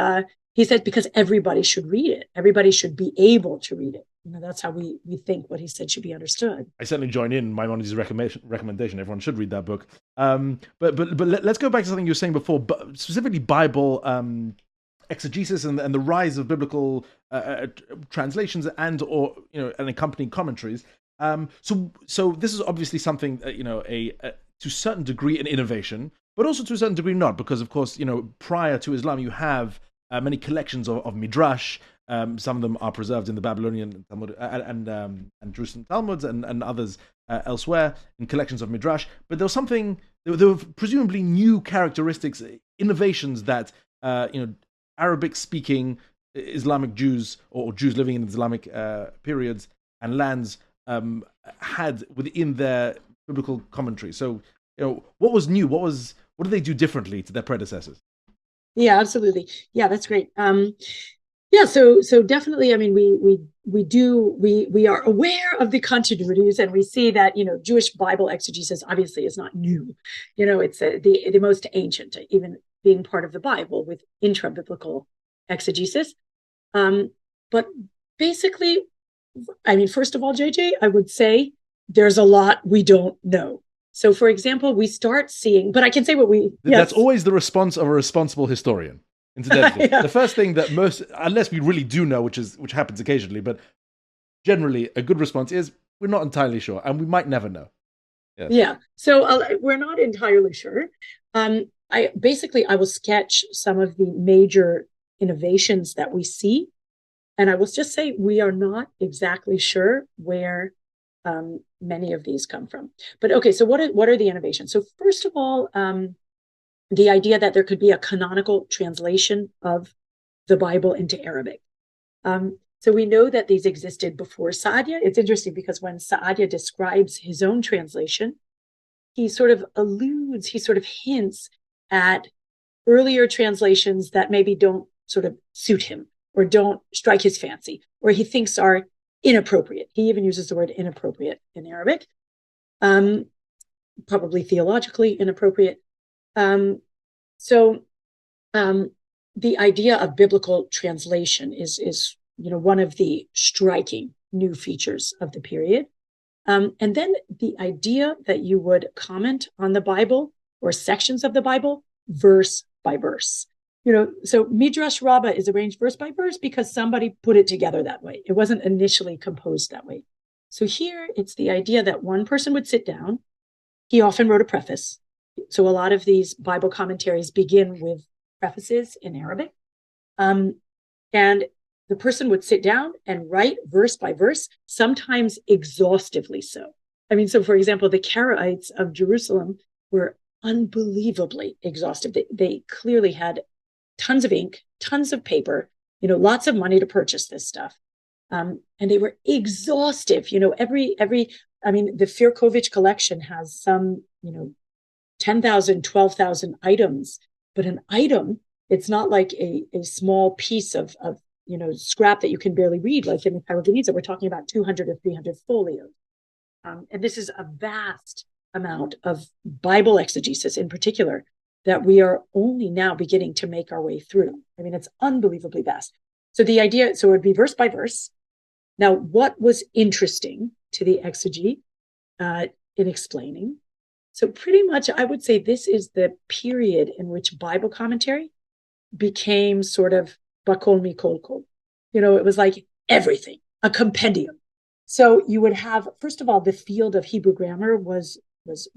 because everybody should read it. Everybody should be able to read it. That's how we think what he said should be understood. I certainly join in Maimonides' recommendation. Everyone should read that book. But let's go back to something you were saying before, but specifically Bible exegesis and the rise of biblical translations and accompanying commentaries. So this is obviously something to a certain degree an innovation, but also to a certain degree not, because of course prior to Islam you have many collections of Midrash. Some of them are preserved in the Babylonian Talmud and Jerusalem Talmuds and others elsewhere in collections of Midrash. But there were presumably new characteristics, innovations that Arabic-speaking Islamic Jews or Jews living in Islamic periods and lands had within their biblical commentary. So, what was new? What did they do differently to their predecessors? Yeah, absolutely. Yeah, that's great. Yeah, so definitely. I mean, we are aware of the continuities, and we see that Jewish Bible exegesis obviously is not new. It's the most ancient, even being part of the Bible with intra-biblical exegesis. But basically, I mean, first of all, JJ, I would say there's a lot we don't know. So, for example, we start seeing, but I can say what we. Yes. That's always the response of a responsible historian. Incidentally, yeah. The first thing that most, unless we really do know, which happens occasionally, but generally a good response is we're not entirely sure, and we might never know. Yes. Yeah. So we're not entirely sure. I will sketch some of the major innovations that we see, and I will just say we are not exactly sure where many of these come from. But okay, so what are the innovations? So first of all, the idea that there could be a canonical translation of the Bible into Arabic. So we know that these existed before Saadia. It's interesting because when Saadia describes his own translation, he sort of hints at earlier translations that maybe don't sort of suit him or don't strike his fancy, or he thinks are inappropriate. He even uses the word inappropriate in Arabic, probably theologically inappropriate. So the idea of biblical translation is one of the striking new features of the period. And then the idea that you would comment on the Bible or sections of the Bible verse by verse. So Midrash Rabbah is arranged verse by verse because somebody put it together that way. It wasn't initially composed that way. So here it's the idea that one person would sit down. He often wrote a preface. So a lot of these Bible commentaries begin with prefaces in Arabic. And the person would sit down and write verse by verse, sometimes exhaustively so. I mean, so for example, the Karaites of Jerusalem were unbelievably exhaustive. They clearly had tons of ink, tons of paper, lots of money to purchase this stuff. And they were exhaustive. The Firkovich collection has some, 10,000, 12,000 items, but an item, it's not like a small piece of scrap that you can barely read, like in the Paragoniza. We're talking about 200 or 300 folios. And this is a vast amount of Bible exegesis in particular that we are only now beginning to make our way through. I mean, it's unbelievably vast. So it would be verse by verse. Now, what was interesting to the exegete in explaining? So pretty much, I would say this is the period in which Bible commentary became sort of bakol mikol kol. It was like everything, a compendium. So you would have, first of all, the field of Hebrew grammar was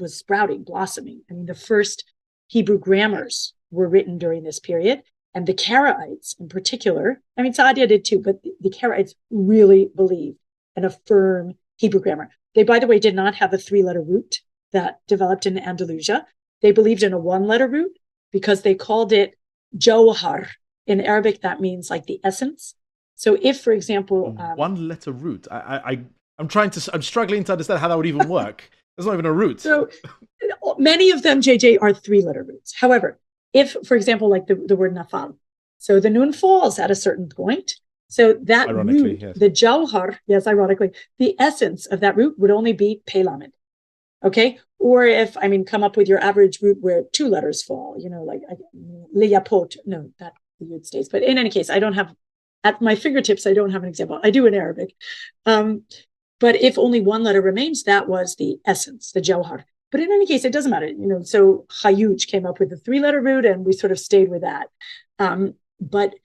sprouting, blossoming. I mean, the first Hebrew grammars were written during this period. And the Karaites in particular, I mean, Saadia did too, but the Karaites really believed in a firm Hebrew grammar. They, by the way, did not have a 3-letter root that developed in Andalusia. They believed in a 1-letter root because they called it Jawhar, in Arabic, that means like the essence. So if, for example, one letter root, I'm struggling to understand how that would even work. There's not even a root. So many of them, JJ, are 3-letter roots. However, if, for example, like the word nafal, so the nun falls at a certain point. So that root, yes. The jawhar, yes, ironically, the essence of that root would only be pelamed. Okay. Or if, come up with your average root where 2 letters fall, like liyapot, no, that the Yud stays. But in any case, I don't have, at my fingertips, I don't have an example. I do in Arabic. But if only 1 letter remains, that was the essence, the jawhar. But in any case, it doesn't matter. So Hayuj came up with the 3-letter root and we sort of stayed with that. But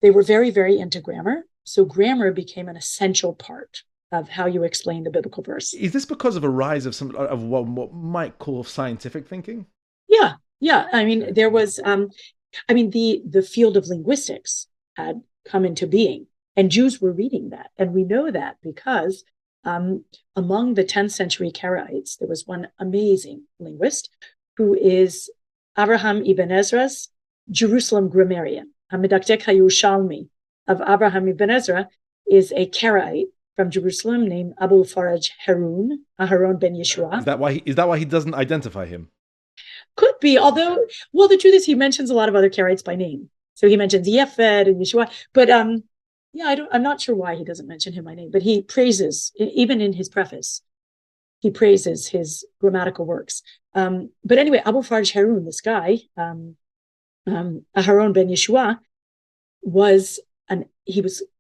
they were very, very into grammar. So grammar became an essential part of how you explain the biblical verse. Is this because of a rise of what might call scientific thinking? Yeah. There was, the field of linguistics had come into being, and Jews were reading that. And we know that because among the 10th century Karaites, there was one amazing linguist who is Abraham ibn Ezra's Jerusalem grammarian. Hamidakdek HaYerushalmi of Abraham ibn Ezra is a Karaite from Jerusalem named Abul Faraj Harun, Aharon ben Yeshua. Is that why he doesn't identify him? Could be, although, well, the truth is he mentions a lot of other Karaites by name. So he mentions Yefed and Yeshua, but I'm not sure why he doesn't mention him by name, but he praises, even in his preface, he praises his grammatical works. But anyway, Abul Faraj Harun, this guy, Aharon ben Yeshua,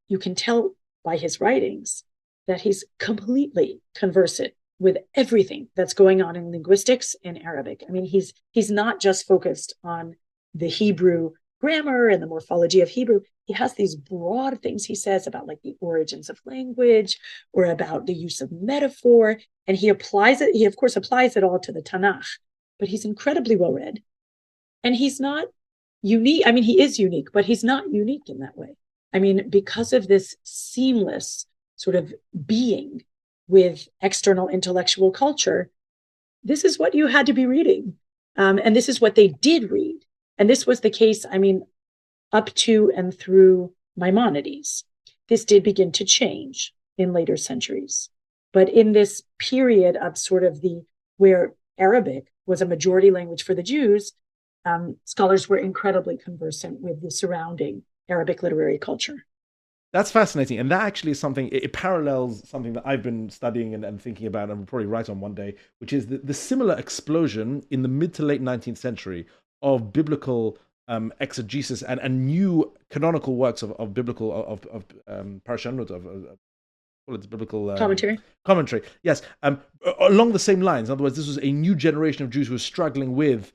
you can tell by his writings that he's completely conversant with everything that's going on in linguistics in Arabic. He's not just focused on the Hebrew grammar and the morphology of Hebrew. He has these broad things he says about like the origins of language or about the use of metaphor. And he applies it. He, of course, applies it all to the Tanakh, but he's incredibly well read. And he's not unique. He is unique, but he's not unique in that way. Because of this seamless sort of being with external intellectual culture, this is what you had to be reading. And this is what they did read. And this was the case, up to and through Maimonides. This did begin to change in later centuries. But in this period of sort of where Arabic was a majority language for the Jews, scholars were incredibly conversant with the surrounding Arabic literary culture. That's fascinating. And that actually is something, it parallels something that I've been studying and thinking about and will probably write on one day, which is the similar explosion in the mid to late 19th century of biblical exegesis and new canonical works of biblical, of Parshanut, of biblical commentary. Yes. Along the same lines. In other words, this was a new generation of Jews who were struggling with,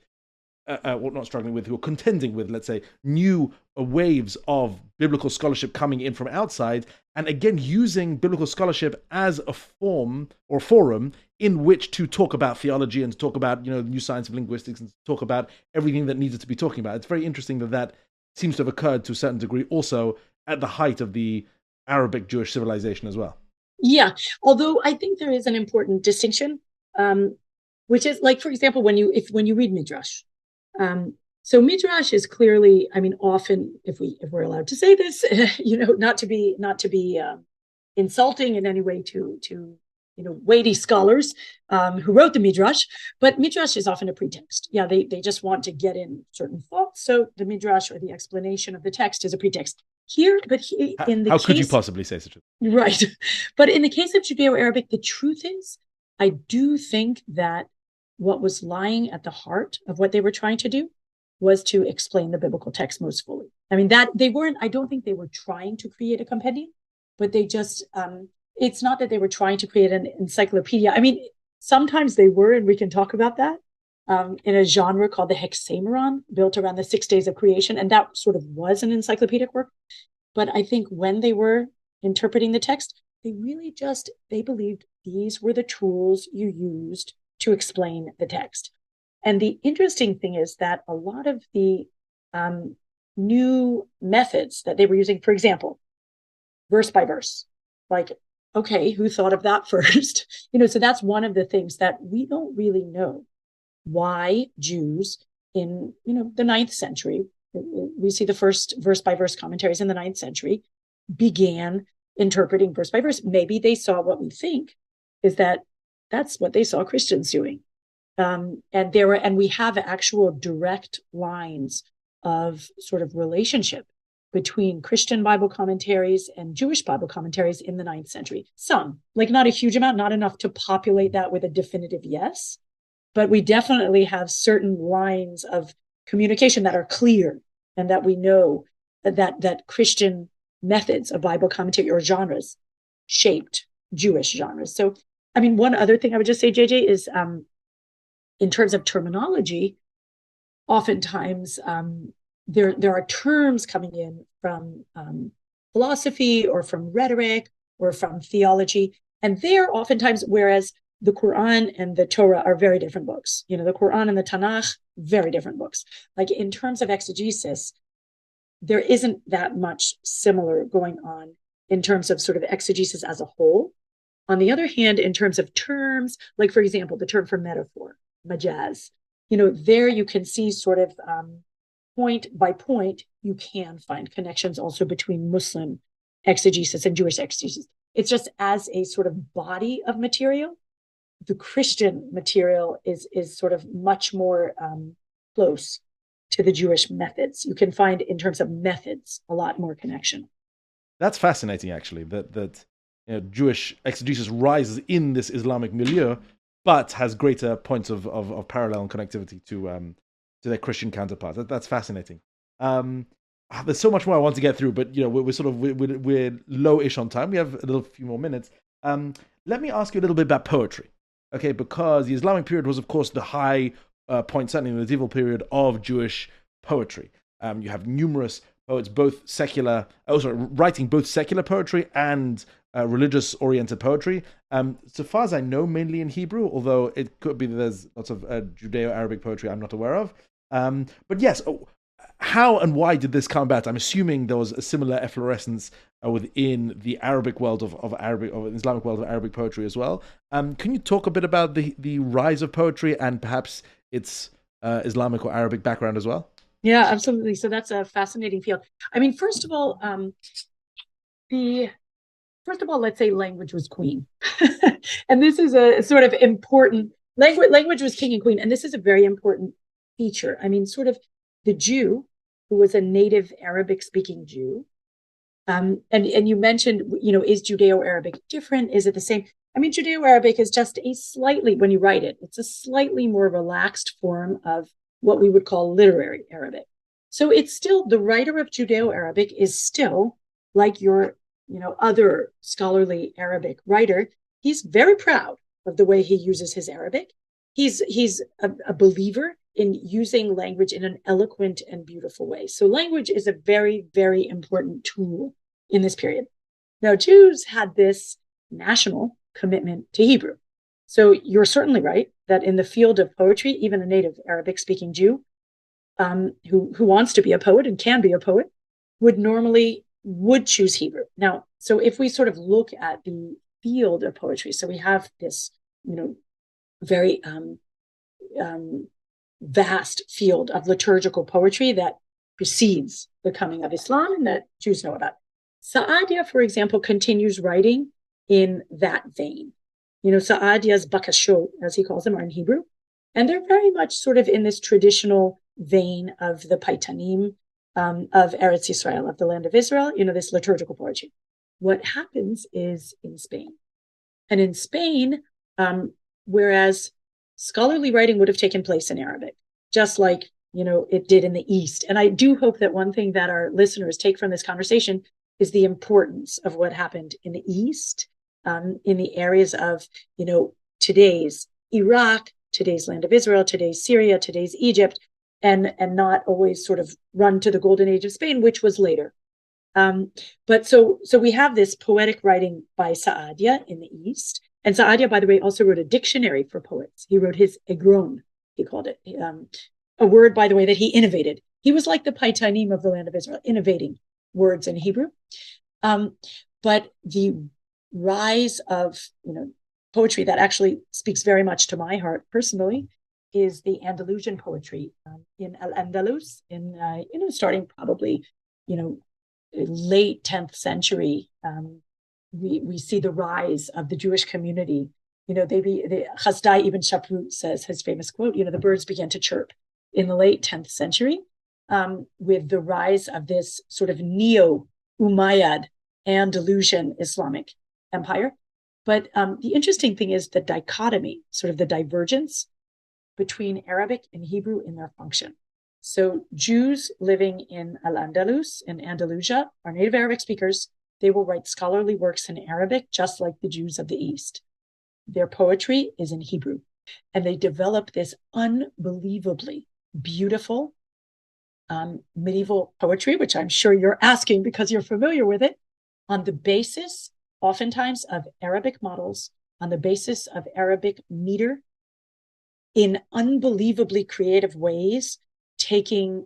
who were contending with, let's say, new waves of biblical scholarship coming in from outside, and again using biblical scholarship as a form or forum in which to talk about theology and to talk about, the new science of linguistics and to talk about everything that needed to be talking about. It's very interesting that seems to have occurred to a certain degree also at the height of the Arabic Jewish civilization as well. Yeah, although I think there is an important distinction, which is like, for example, when you read Midrash. So Midrash is clearly, often, if we're allowed to say this, not to be insulting in any way to weighty scholars who wrote the Midrash, but Midrash is often a pretext. Yeah, they just want to get in certain thoughts. So the Midrash or the explanation of the text is a pretext. How could you possibly say such a thing? Right. But in the case of Judeo-Arabic, the truth is, I do think that what was lying at the heart of what they were trying to do was to explain the biblical text most fully. I don't think they were trying to create a compendium, but they just, it's not that they were trying to create an encyclopedia. Sometimes they were, and we can talk about that, in a genre called the Hexameron, built around the 6 days of creation. And that sort of was an encyclopedic work. But I think when they were interpreting the text, they believed these were the tools you used to explain the text. And the interesting thing is that a lot of the new methods that they were using, for example, verse by verse, like, okay, who thought of that first? So that's one of the things that we don't really know why Jews in, the 9th century we see the first verse-by-verse commentaries in the 9th century began interpreting verse by verse. Maybe they saw what we think is that's what they saw Christians doing. And we have actual direct lines of sort of relationship between Christian Bible commentaries and Jewish Bible commentaries in the 9th century. Some, like not a huge amount, not enough to populate that with a definitive yes, but we definitely have certain lines of communication that are clear and that we know that Christian methods of Bible commentary or genres shaped Jewish genres. So, I mean, one other thing I would just say, JJ, is in terms of terminology, oftentimes there are terms coming in from philosophy or from rhetoric or from theology, and they're oftentimes, whereas the Quran and the Torah are very different books. You know, the Quran and the Tanakh, very different books. Like in terms of exegesis, there isn't that much similar going on in terms of sort of exegesis as a whole. On the other hand, in terms of terms, like for example, the term for metaphor, majaz, you know, there you can see sort of point by point, you can find connections also between Muslim exegesis and Jewish exegesis. It's just as a sort of body of material, the Christian material is sort of much more close to the Jewish methods. You can find in terms of methods a lot more connection. That's fascinating, actually, that you know, Jewish exegesis rises in this Islamic milieu, but has greater points of parallel and connectivity to their Christian counterparts. That's fascinating. There's so much more I want to get through, but you know we're low-ish on time. We have a few more minutes. Let me ask you a little bit about poetry, okay? Because the Islamic period was, of course, the high point, certainly in the medieval period, of Jewish poetry. You have numerous poets, both secular, writing both secular poetry and religious-oriented poetry. So far as I know, mainly in Hebrew, although it could be that there's lots of Judeo-Arabic poetry I'm not aware of. But yes, how and why did this come about? I'm assuming there was a similar efflorescence within the Arabic world of Islamic world of Arabic poetry as well. Can you talk a bit about the rise of poetry and perhaps its Islamic or Arabic background as well? Yeah, absolutely. So that's a fascinating field. I mean, first of all, let's say language was queen. And this is a sort of important language was king and queen. And this is a very important feature. I mean, sort of the Jew who was a native Arabic speaking Jew. And you mentioned, you know, is Judeo-Arabic different? Is it the same? I mean, Judeo-Arabic is just a slightly, when you write it, it's a slightly more relaxed form of what we would call literary Arabic. So it's still, the writer of Judeo-Arabic is still like your, you know, other scholarly Arabic writer. He's very proud of the way he uses his Arabic. He's a believer in using language in an eloquent and beautiful way. So language is a very, very important tool in this period. Now, Jews had this national commitment to Hebrew. So you're certainly right that in the field of poetry, even a native Arabic-speaking Jew who wants to be a poet and can be a poet would choose Hebrew. Now, so if we sort of look at the field of poetry, so we have this, you know, very vast field of liturgical poetry that precedes the coming of Islam and that Jews know about. Sa'adia, for example, continues writing in that vein. You know, Sa'adia's bakashot, as he calls them, are in Hebrew. And they're very much sort of in this traditional vein of the Paitanim of Eretz Yisrael, of the land of Israel, you know, this liturgical poetry. What happens is in Spain. And in Spain, whereas scholarly writing would have taken place in Arabic, just like, you know, it did in the East. And I do hope that one thing that our listeners take from this conversation is the importance of what happened in the East, in the areas of, you know, today's Iraq, today's land of Israel, today's Syria, today's Egypt, and not always sort of run to the golden age of Spain, which was later. But so we have this poetic writing by Sa'adia in the East. And Sa'adia, by the way, also wrote a dictionary for poets. He wrote his Egron, he called it, a word, by the way, that he innovated. He was like the Paitanim of the land of Israel, innovating words in Hebrew. But the rise of, you know, poetry that actually speaks very much to my heart personally is the Andalusian poetry in Al-Andalus, in starting probably late 10th century. We see the rise of the Jewish community. The Hasdai ibn Shaprut says his famous quote, the birds began to chirp in the late 10th century with the rise of this sort of neo-Umayyad Andalusian Islamic empire. But the interesting thing is the dichotomy, sort of the divergence between Arabic and Hebrew in their function. So Jews living in Al-Andalus, in Andalusia, are native Arabic speakers. They will write scholarly works in Arabic, just like the Jews of the East. Their poetry is in Hebrew. And they develop this unbelievably beautiful medieval poetry, which I'm sure you're asking because you're familiar with it, on the basis, oftentimes, of Arabic models, on the basis of Arabic meter, in unbelievably creative ways, taking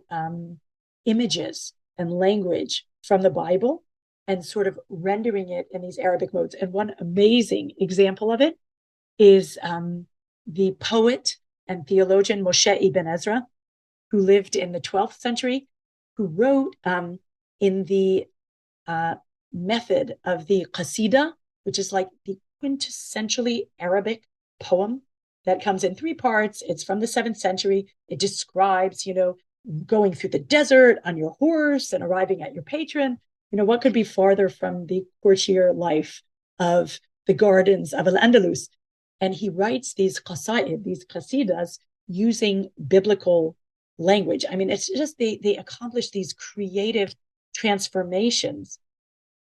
images and language from the Bible and sort of rendering it in these Arabic modes. And one amazing example of it is the poet and theologian Moshe ibn Ezra, who lived in the 12th century, who wrote in the method of the Qasida, which is like the quintessentially Arabic poem that comes in 3 parts. It's from the 7th century. It describes, going through the desert on your horse and arriving at your patron. What could be farther from the courtier life of the gardens of Al-Andalus? And he writes these qasidas, using biblical language. I mean, it's just they accomplish these creative transformations.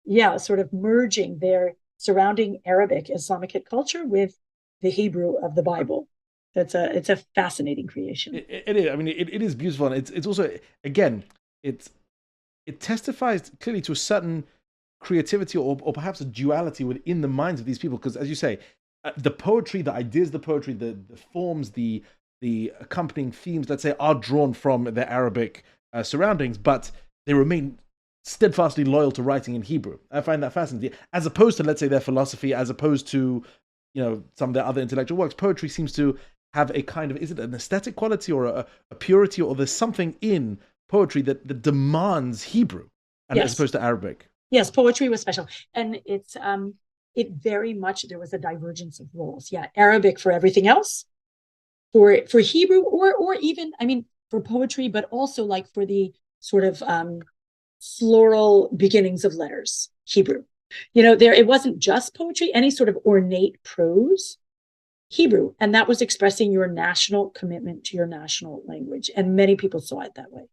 Yeah, sort of merging their surrounding Arabic Islamic culture with the Hebrew of the Bible. It's a fascinating creation. It is. I mean, it is beautiful, and it's also, again, it testifies clearly to a certain creativity or perhaps a duality within the minds of these people. Because, as you say, the poetry, the ideas of the poetry, the forms, the accompanying themes, let's say, are drawn from their Arabic surroundings, but they remain steadfastly loyal to writing in Hebrew. I find that fascinating. As opposed to, let's say, their philosophy, as opposed to, some of their other intellectual works, poetry seems to have a kind of, is it an aesthetic quality or a purity, or there's something in poetry that demands Hebrew, and Yes. as opposed to Arabic. Yes, poetry was special. And it very much, there was a divergence of roles. Yeah, Arabic for everything else, for Hebrew, or even, I mean, for poetry, but also like for the sort of floral beginnings of letters, Hebrew. It wasn't just poetry, any sort of ornate prose, Hebrew. And that was expressing your national commitment to your national language. And many people saw it that way.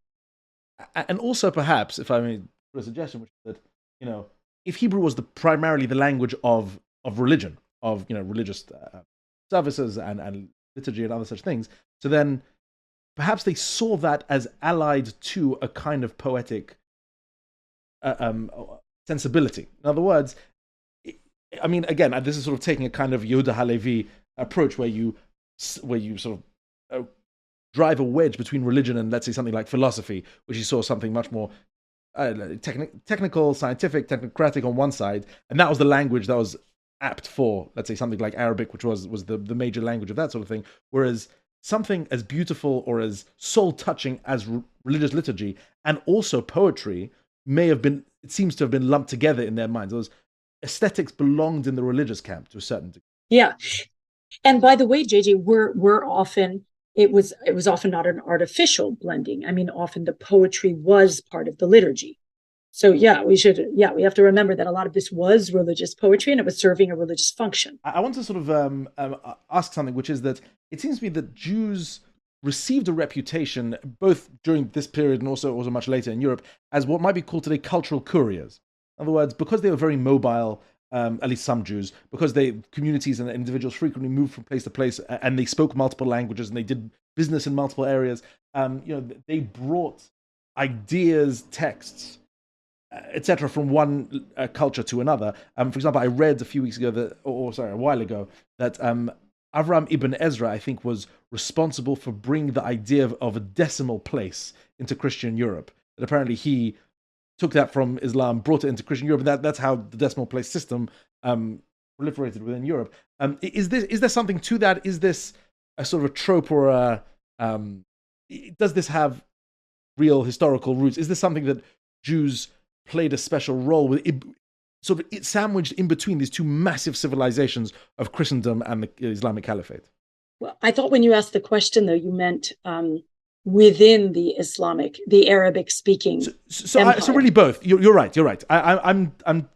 And also, perhaps, if I may put a suggestion, which is that, if Hebrew was primarily the language of religion, of religious services and liturgy and other such things, so then perhaps they saw that as allied to a kind of poetic sensibility. In other words, I mean, again, this is sort of taking a kind of Yehuda Halevi approach, where you sort of drive a wedge between religion and, let's say, something like philosophy, which you saw something much more technical, scientific, technocratic on one side, and that was the language that was apt for, let's say, something like Arabic, which was the major language of that sort of thing. Whereas something as beautiful or as soul-touching as religious liturgy and also poetry it seems to have been lumped together in their minds. Those aesthetics belonged in the religious camp to a certain degree. Yeah. And by the way, JJ, we're often, it was often not an artificial blending. I mean, often the poetry was part of the liturgy. So we have to remember that a lot of this was religious poetry, and it was serving a religious function. I want to sort of ask something, which is that it seems to me that Jews received a reputation, both during this period and also much later in Europe, as what might be called today cultural couriers. In other words, because they were very mobile, at least some Jews, because communities and individuals frequently moved from place to place, and they spoke multiple languages and they did business in multiple areas, they brought ideas, texts, etc., from one culture to another. For example, I read a while ago, that Avram ibn Ezra, I think, was responsible for bringing the idea of a decimal place into Christian Europe. That apparently he took that from Islam, brought it into Christian Europe, and that's how the decimal place system proliferated within Europe. Is there something to that? Is this a sort of a trope or does this have real historical roots? Is this something that Jews played a special role with, sort of sandwiched in between these two massive civilizations of Christendom and the Islamic Caliphate? Well, I thought when you asked the question, though, you meant within the Arabic speaking. So really both. You're right. You're right. I'm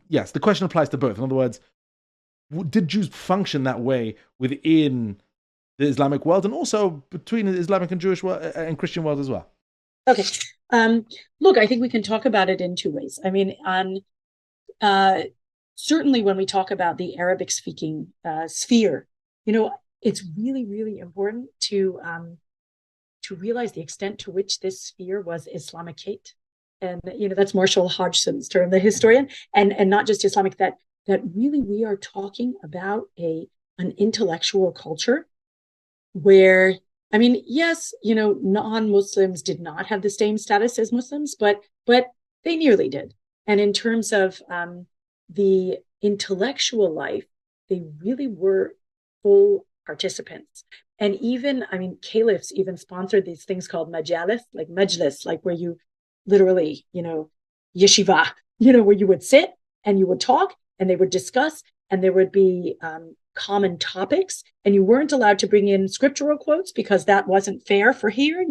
yes. The question applies to both. In other words, did Jews function that way within the Islamic world and also between the Islamic and Jewish world and Christian world as well? Okay. Look, I think we can talk about it in two ways. I mean, certainly when we talk about the Arabic speaking sphere, it's really, really important to realize the extent to which this sphere was Islamicate. And, that's Marshall Hodgson's term, the historian, and not just Islamic, that really we are talking about an intellectual culture where, I mean, yes, non-Muslims did not have the same status as Muslims, but they nearly did. And in terms of the intellectual life, they really were full participants. And even, I mean, caliphs even sponsored these things called majlis, like where you literally, yeshiva, where you would sit and you would talk and they would discuss and there would be common topics, and you weren't allowed to bring in scriptural quotes because that wasn't fair for here.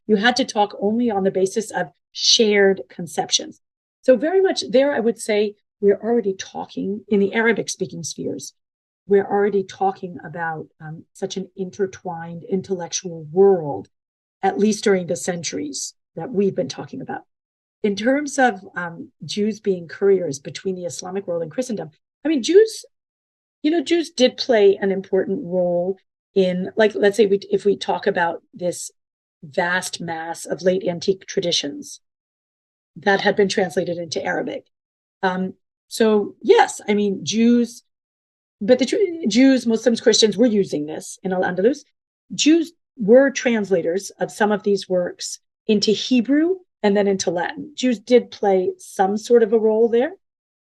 You had to talk only on the basis of shared conceptions. So very much there, I would say we're already talking in the Arabic speaking spheres. We're already talking about such an intertwined intellectual world, at least during the centuries that we've been talking about. In terms of Jews being couriers between the Islamic world and Christendom, I mean, Jews did play an important role in, like, let's say if we talk about this vast mass of late antique traditions that had been translated into Arabic. So yes, I mean, Jews, Muslims, Christians were using this in Al-Andalus. Jews were translators of some of these works into Hebrew and then into Latin. Jews did play some sort of a role there.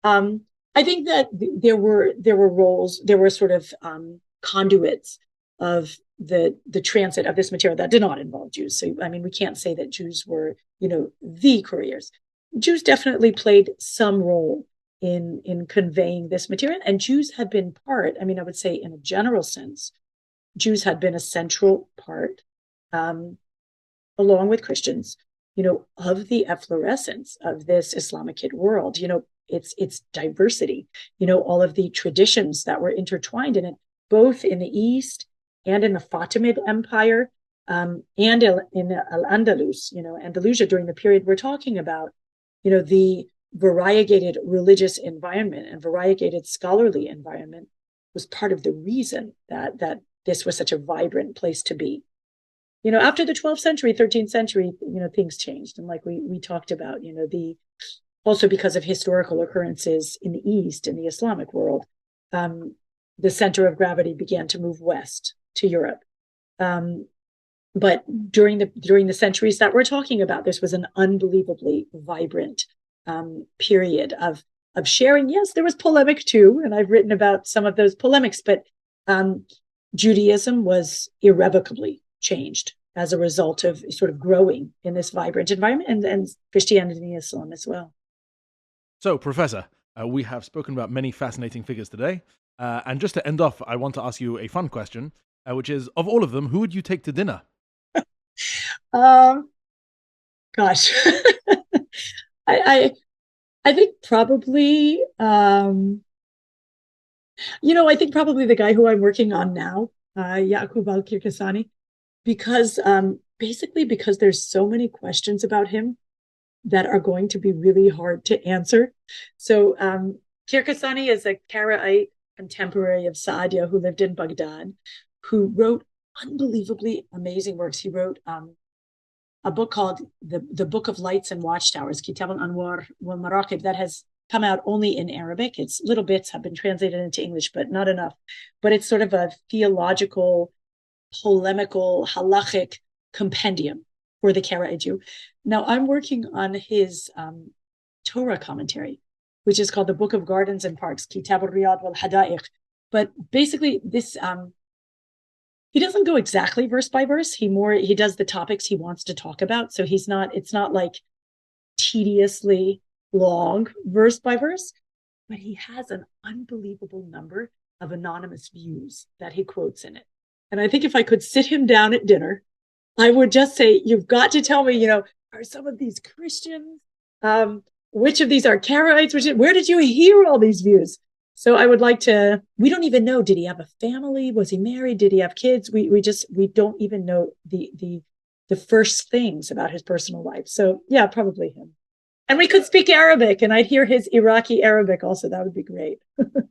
I think that there were roles, there were sort of conduits of the transit of this material that did not involve Jews. So, I mean, we can't say that Jews were, the couriers. Jews definitely played some role in conveying this material, and Jews had been part, I mean, I would say in a general sense, Jews had been a central part, along with Christians, of the efflorescence of this Islamicate world, its diversity, all of the traditions that were intertwined in it, both in the East and in the Fatimid Empire, and in Al-Andalus, Andalusia during the period we're talking about, the variegated religious environment and variegated scholarly environment was part of the reason that this was such a vibrant place to be. After the 12th century, 13th century, things changed. And like we talked about, also because of historical occurrences in the East, in the Islamic world, the center of gravity began to move west to Europe. But during the centuries that we're talking about, this was an unbelievably vibrant period of sharing. Yes, there was polemic too, and I've written about some of those polemics, but Judaism was irrevocably changed as a result of sort of growing in this vibrant environment, and Christianity and Islam as well. So, Professor, we have spoken about many fascinating figures today. And just to end off, I want to ask you a fun question, which is, of all of them, who would you take to dinner? Gosh, I think probably, I think probably the guy who I'm working on now, Yaqub al-Qirqisani, because basically because there's so many questions about him that are going to be really hard to answer. So Qirqisani is a Karaite contemporary of Saadia who lived in Baghdad, who wrote unbelievably amazing works. He wrote a book called the Book of Lights and Watchtowers, Kitab al-Anwar wal Maraqib, that has come out only in Arabic. It's little bits have been translated into English, but not enough. But it's sort of a theological, polemical, halachic compendium for the Karaite Jew. Now I'm working on his Torah commentary, which is called the Book of Gardens and Parks, Kitab al-Riyad wal Hadaiq. But basically this, he doesn't go exactly verse by verse. He does the topics he wants to talk about. So it's not like tediously long verse by verse, but he has an unbelievable number of anonymous views that he quotes in it. And I think if I could sit him down at dinner, I would just say, you've got to tell me, are some of these Christians? Which of these are Karaites? Where did you hear all these views? So I would like to, we don't even know, did he have a family? Was he married? Did he have kids? We don't even know the first things about his personal life. So yeah, probably him. And we could speak Arabic, and I'd hear his Iraqi Arabic also. That would be great. That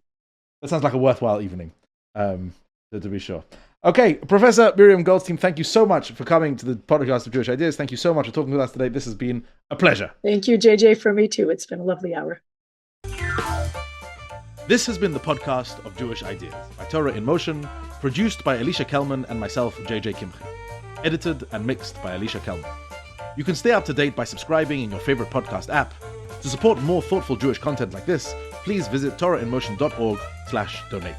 sounds like a worthwhile evening, to be sure. Okay, Professor Miriam Goldstein, thank you so much for coming to the podcast of Jewish Ideas. Thank you so much for talking with us today. This has been a pleasure. Thank you, JJ, for me too. It's been a lovely hour. This has been the podcast of Jewish Ideas by Torah in Motion, produced by Alicia Kelman and myself, JJ Kimchi. Edited and mixed by Alicia Kelman. You can stay up to date by subscribing in your favorite podcast app. To support more thoughtful Jewish content like this, please visit torahinmotion.org/donate.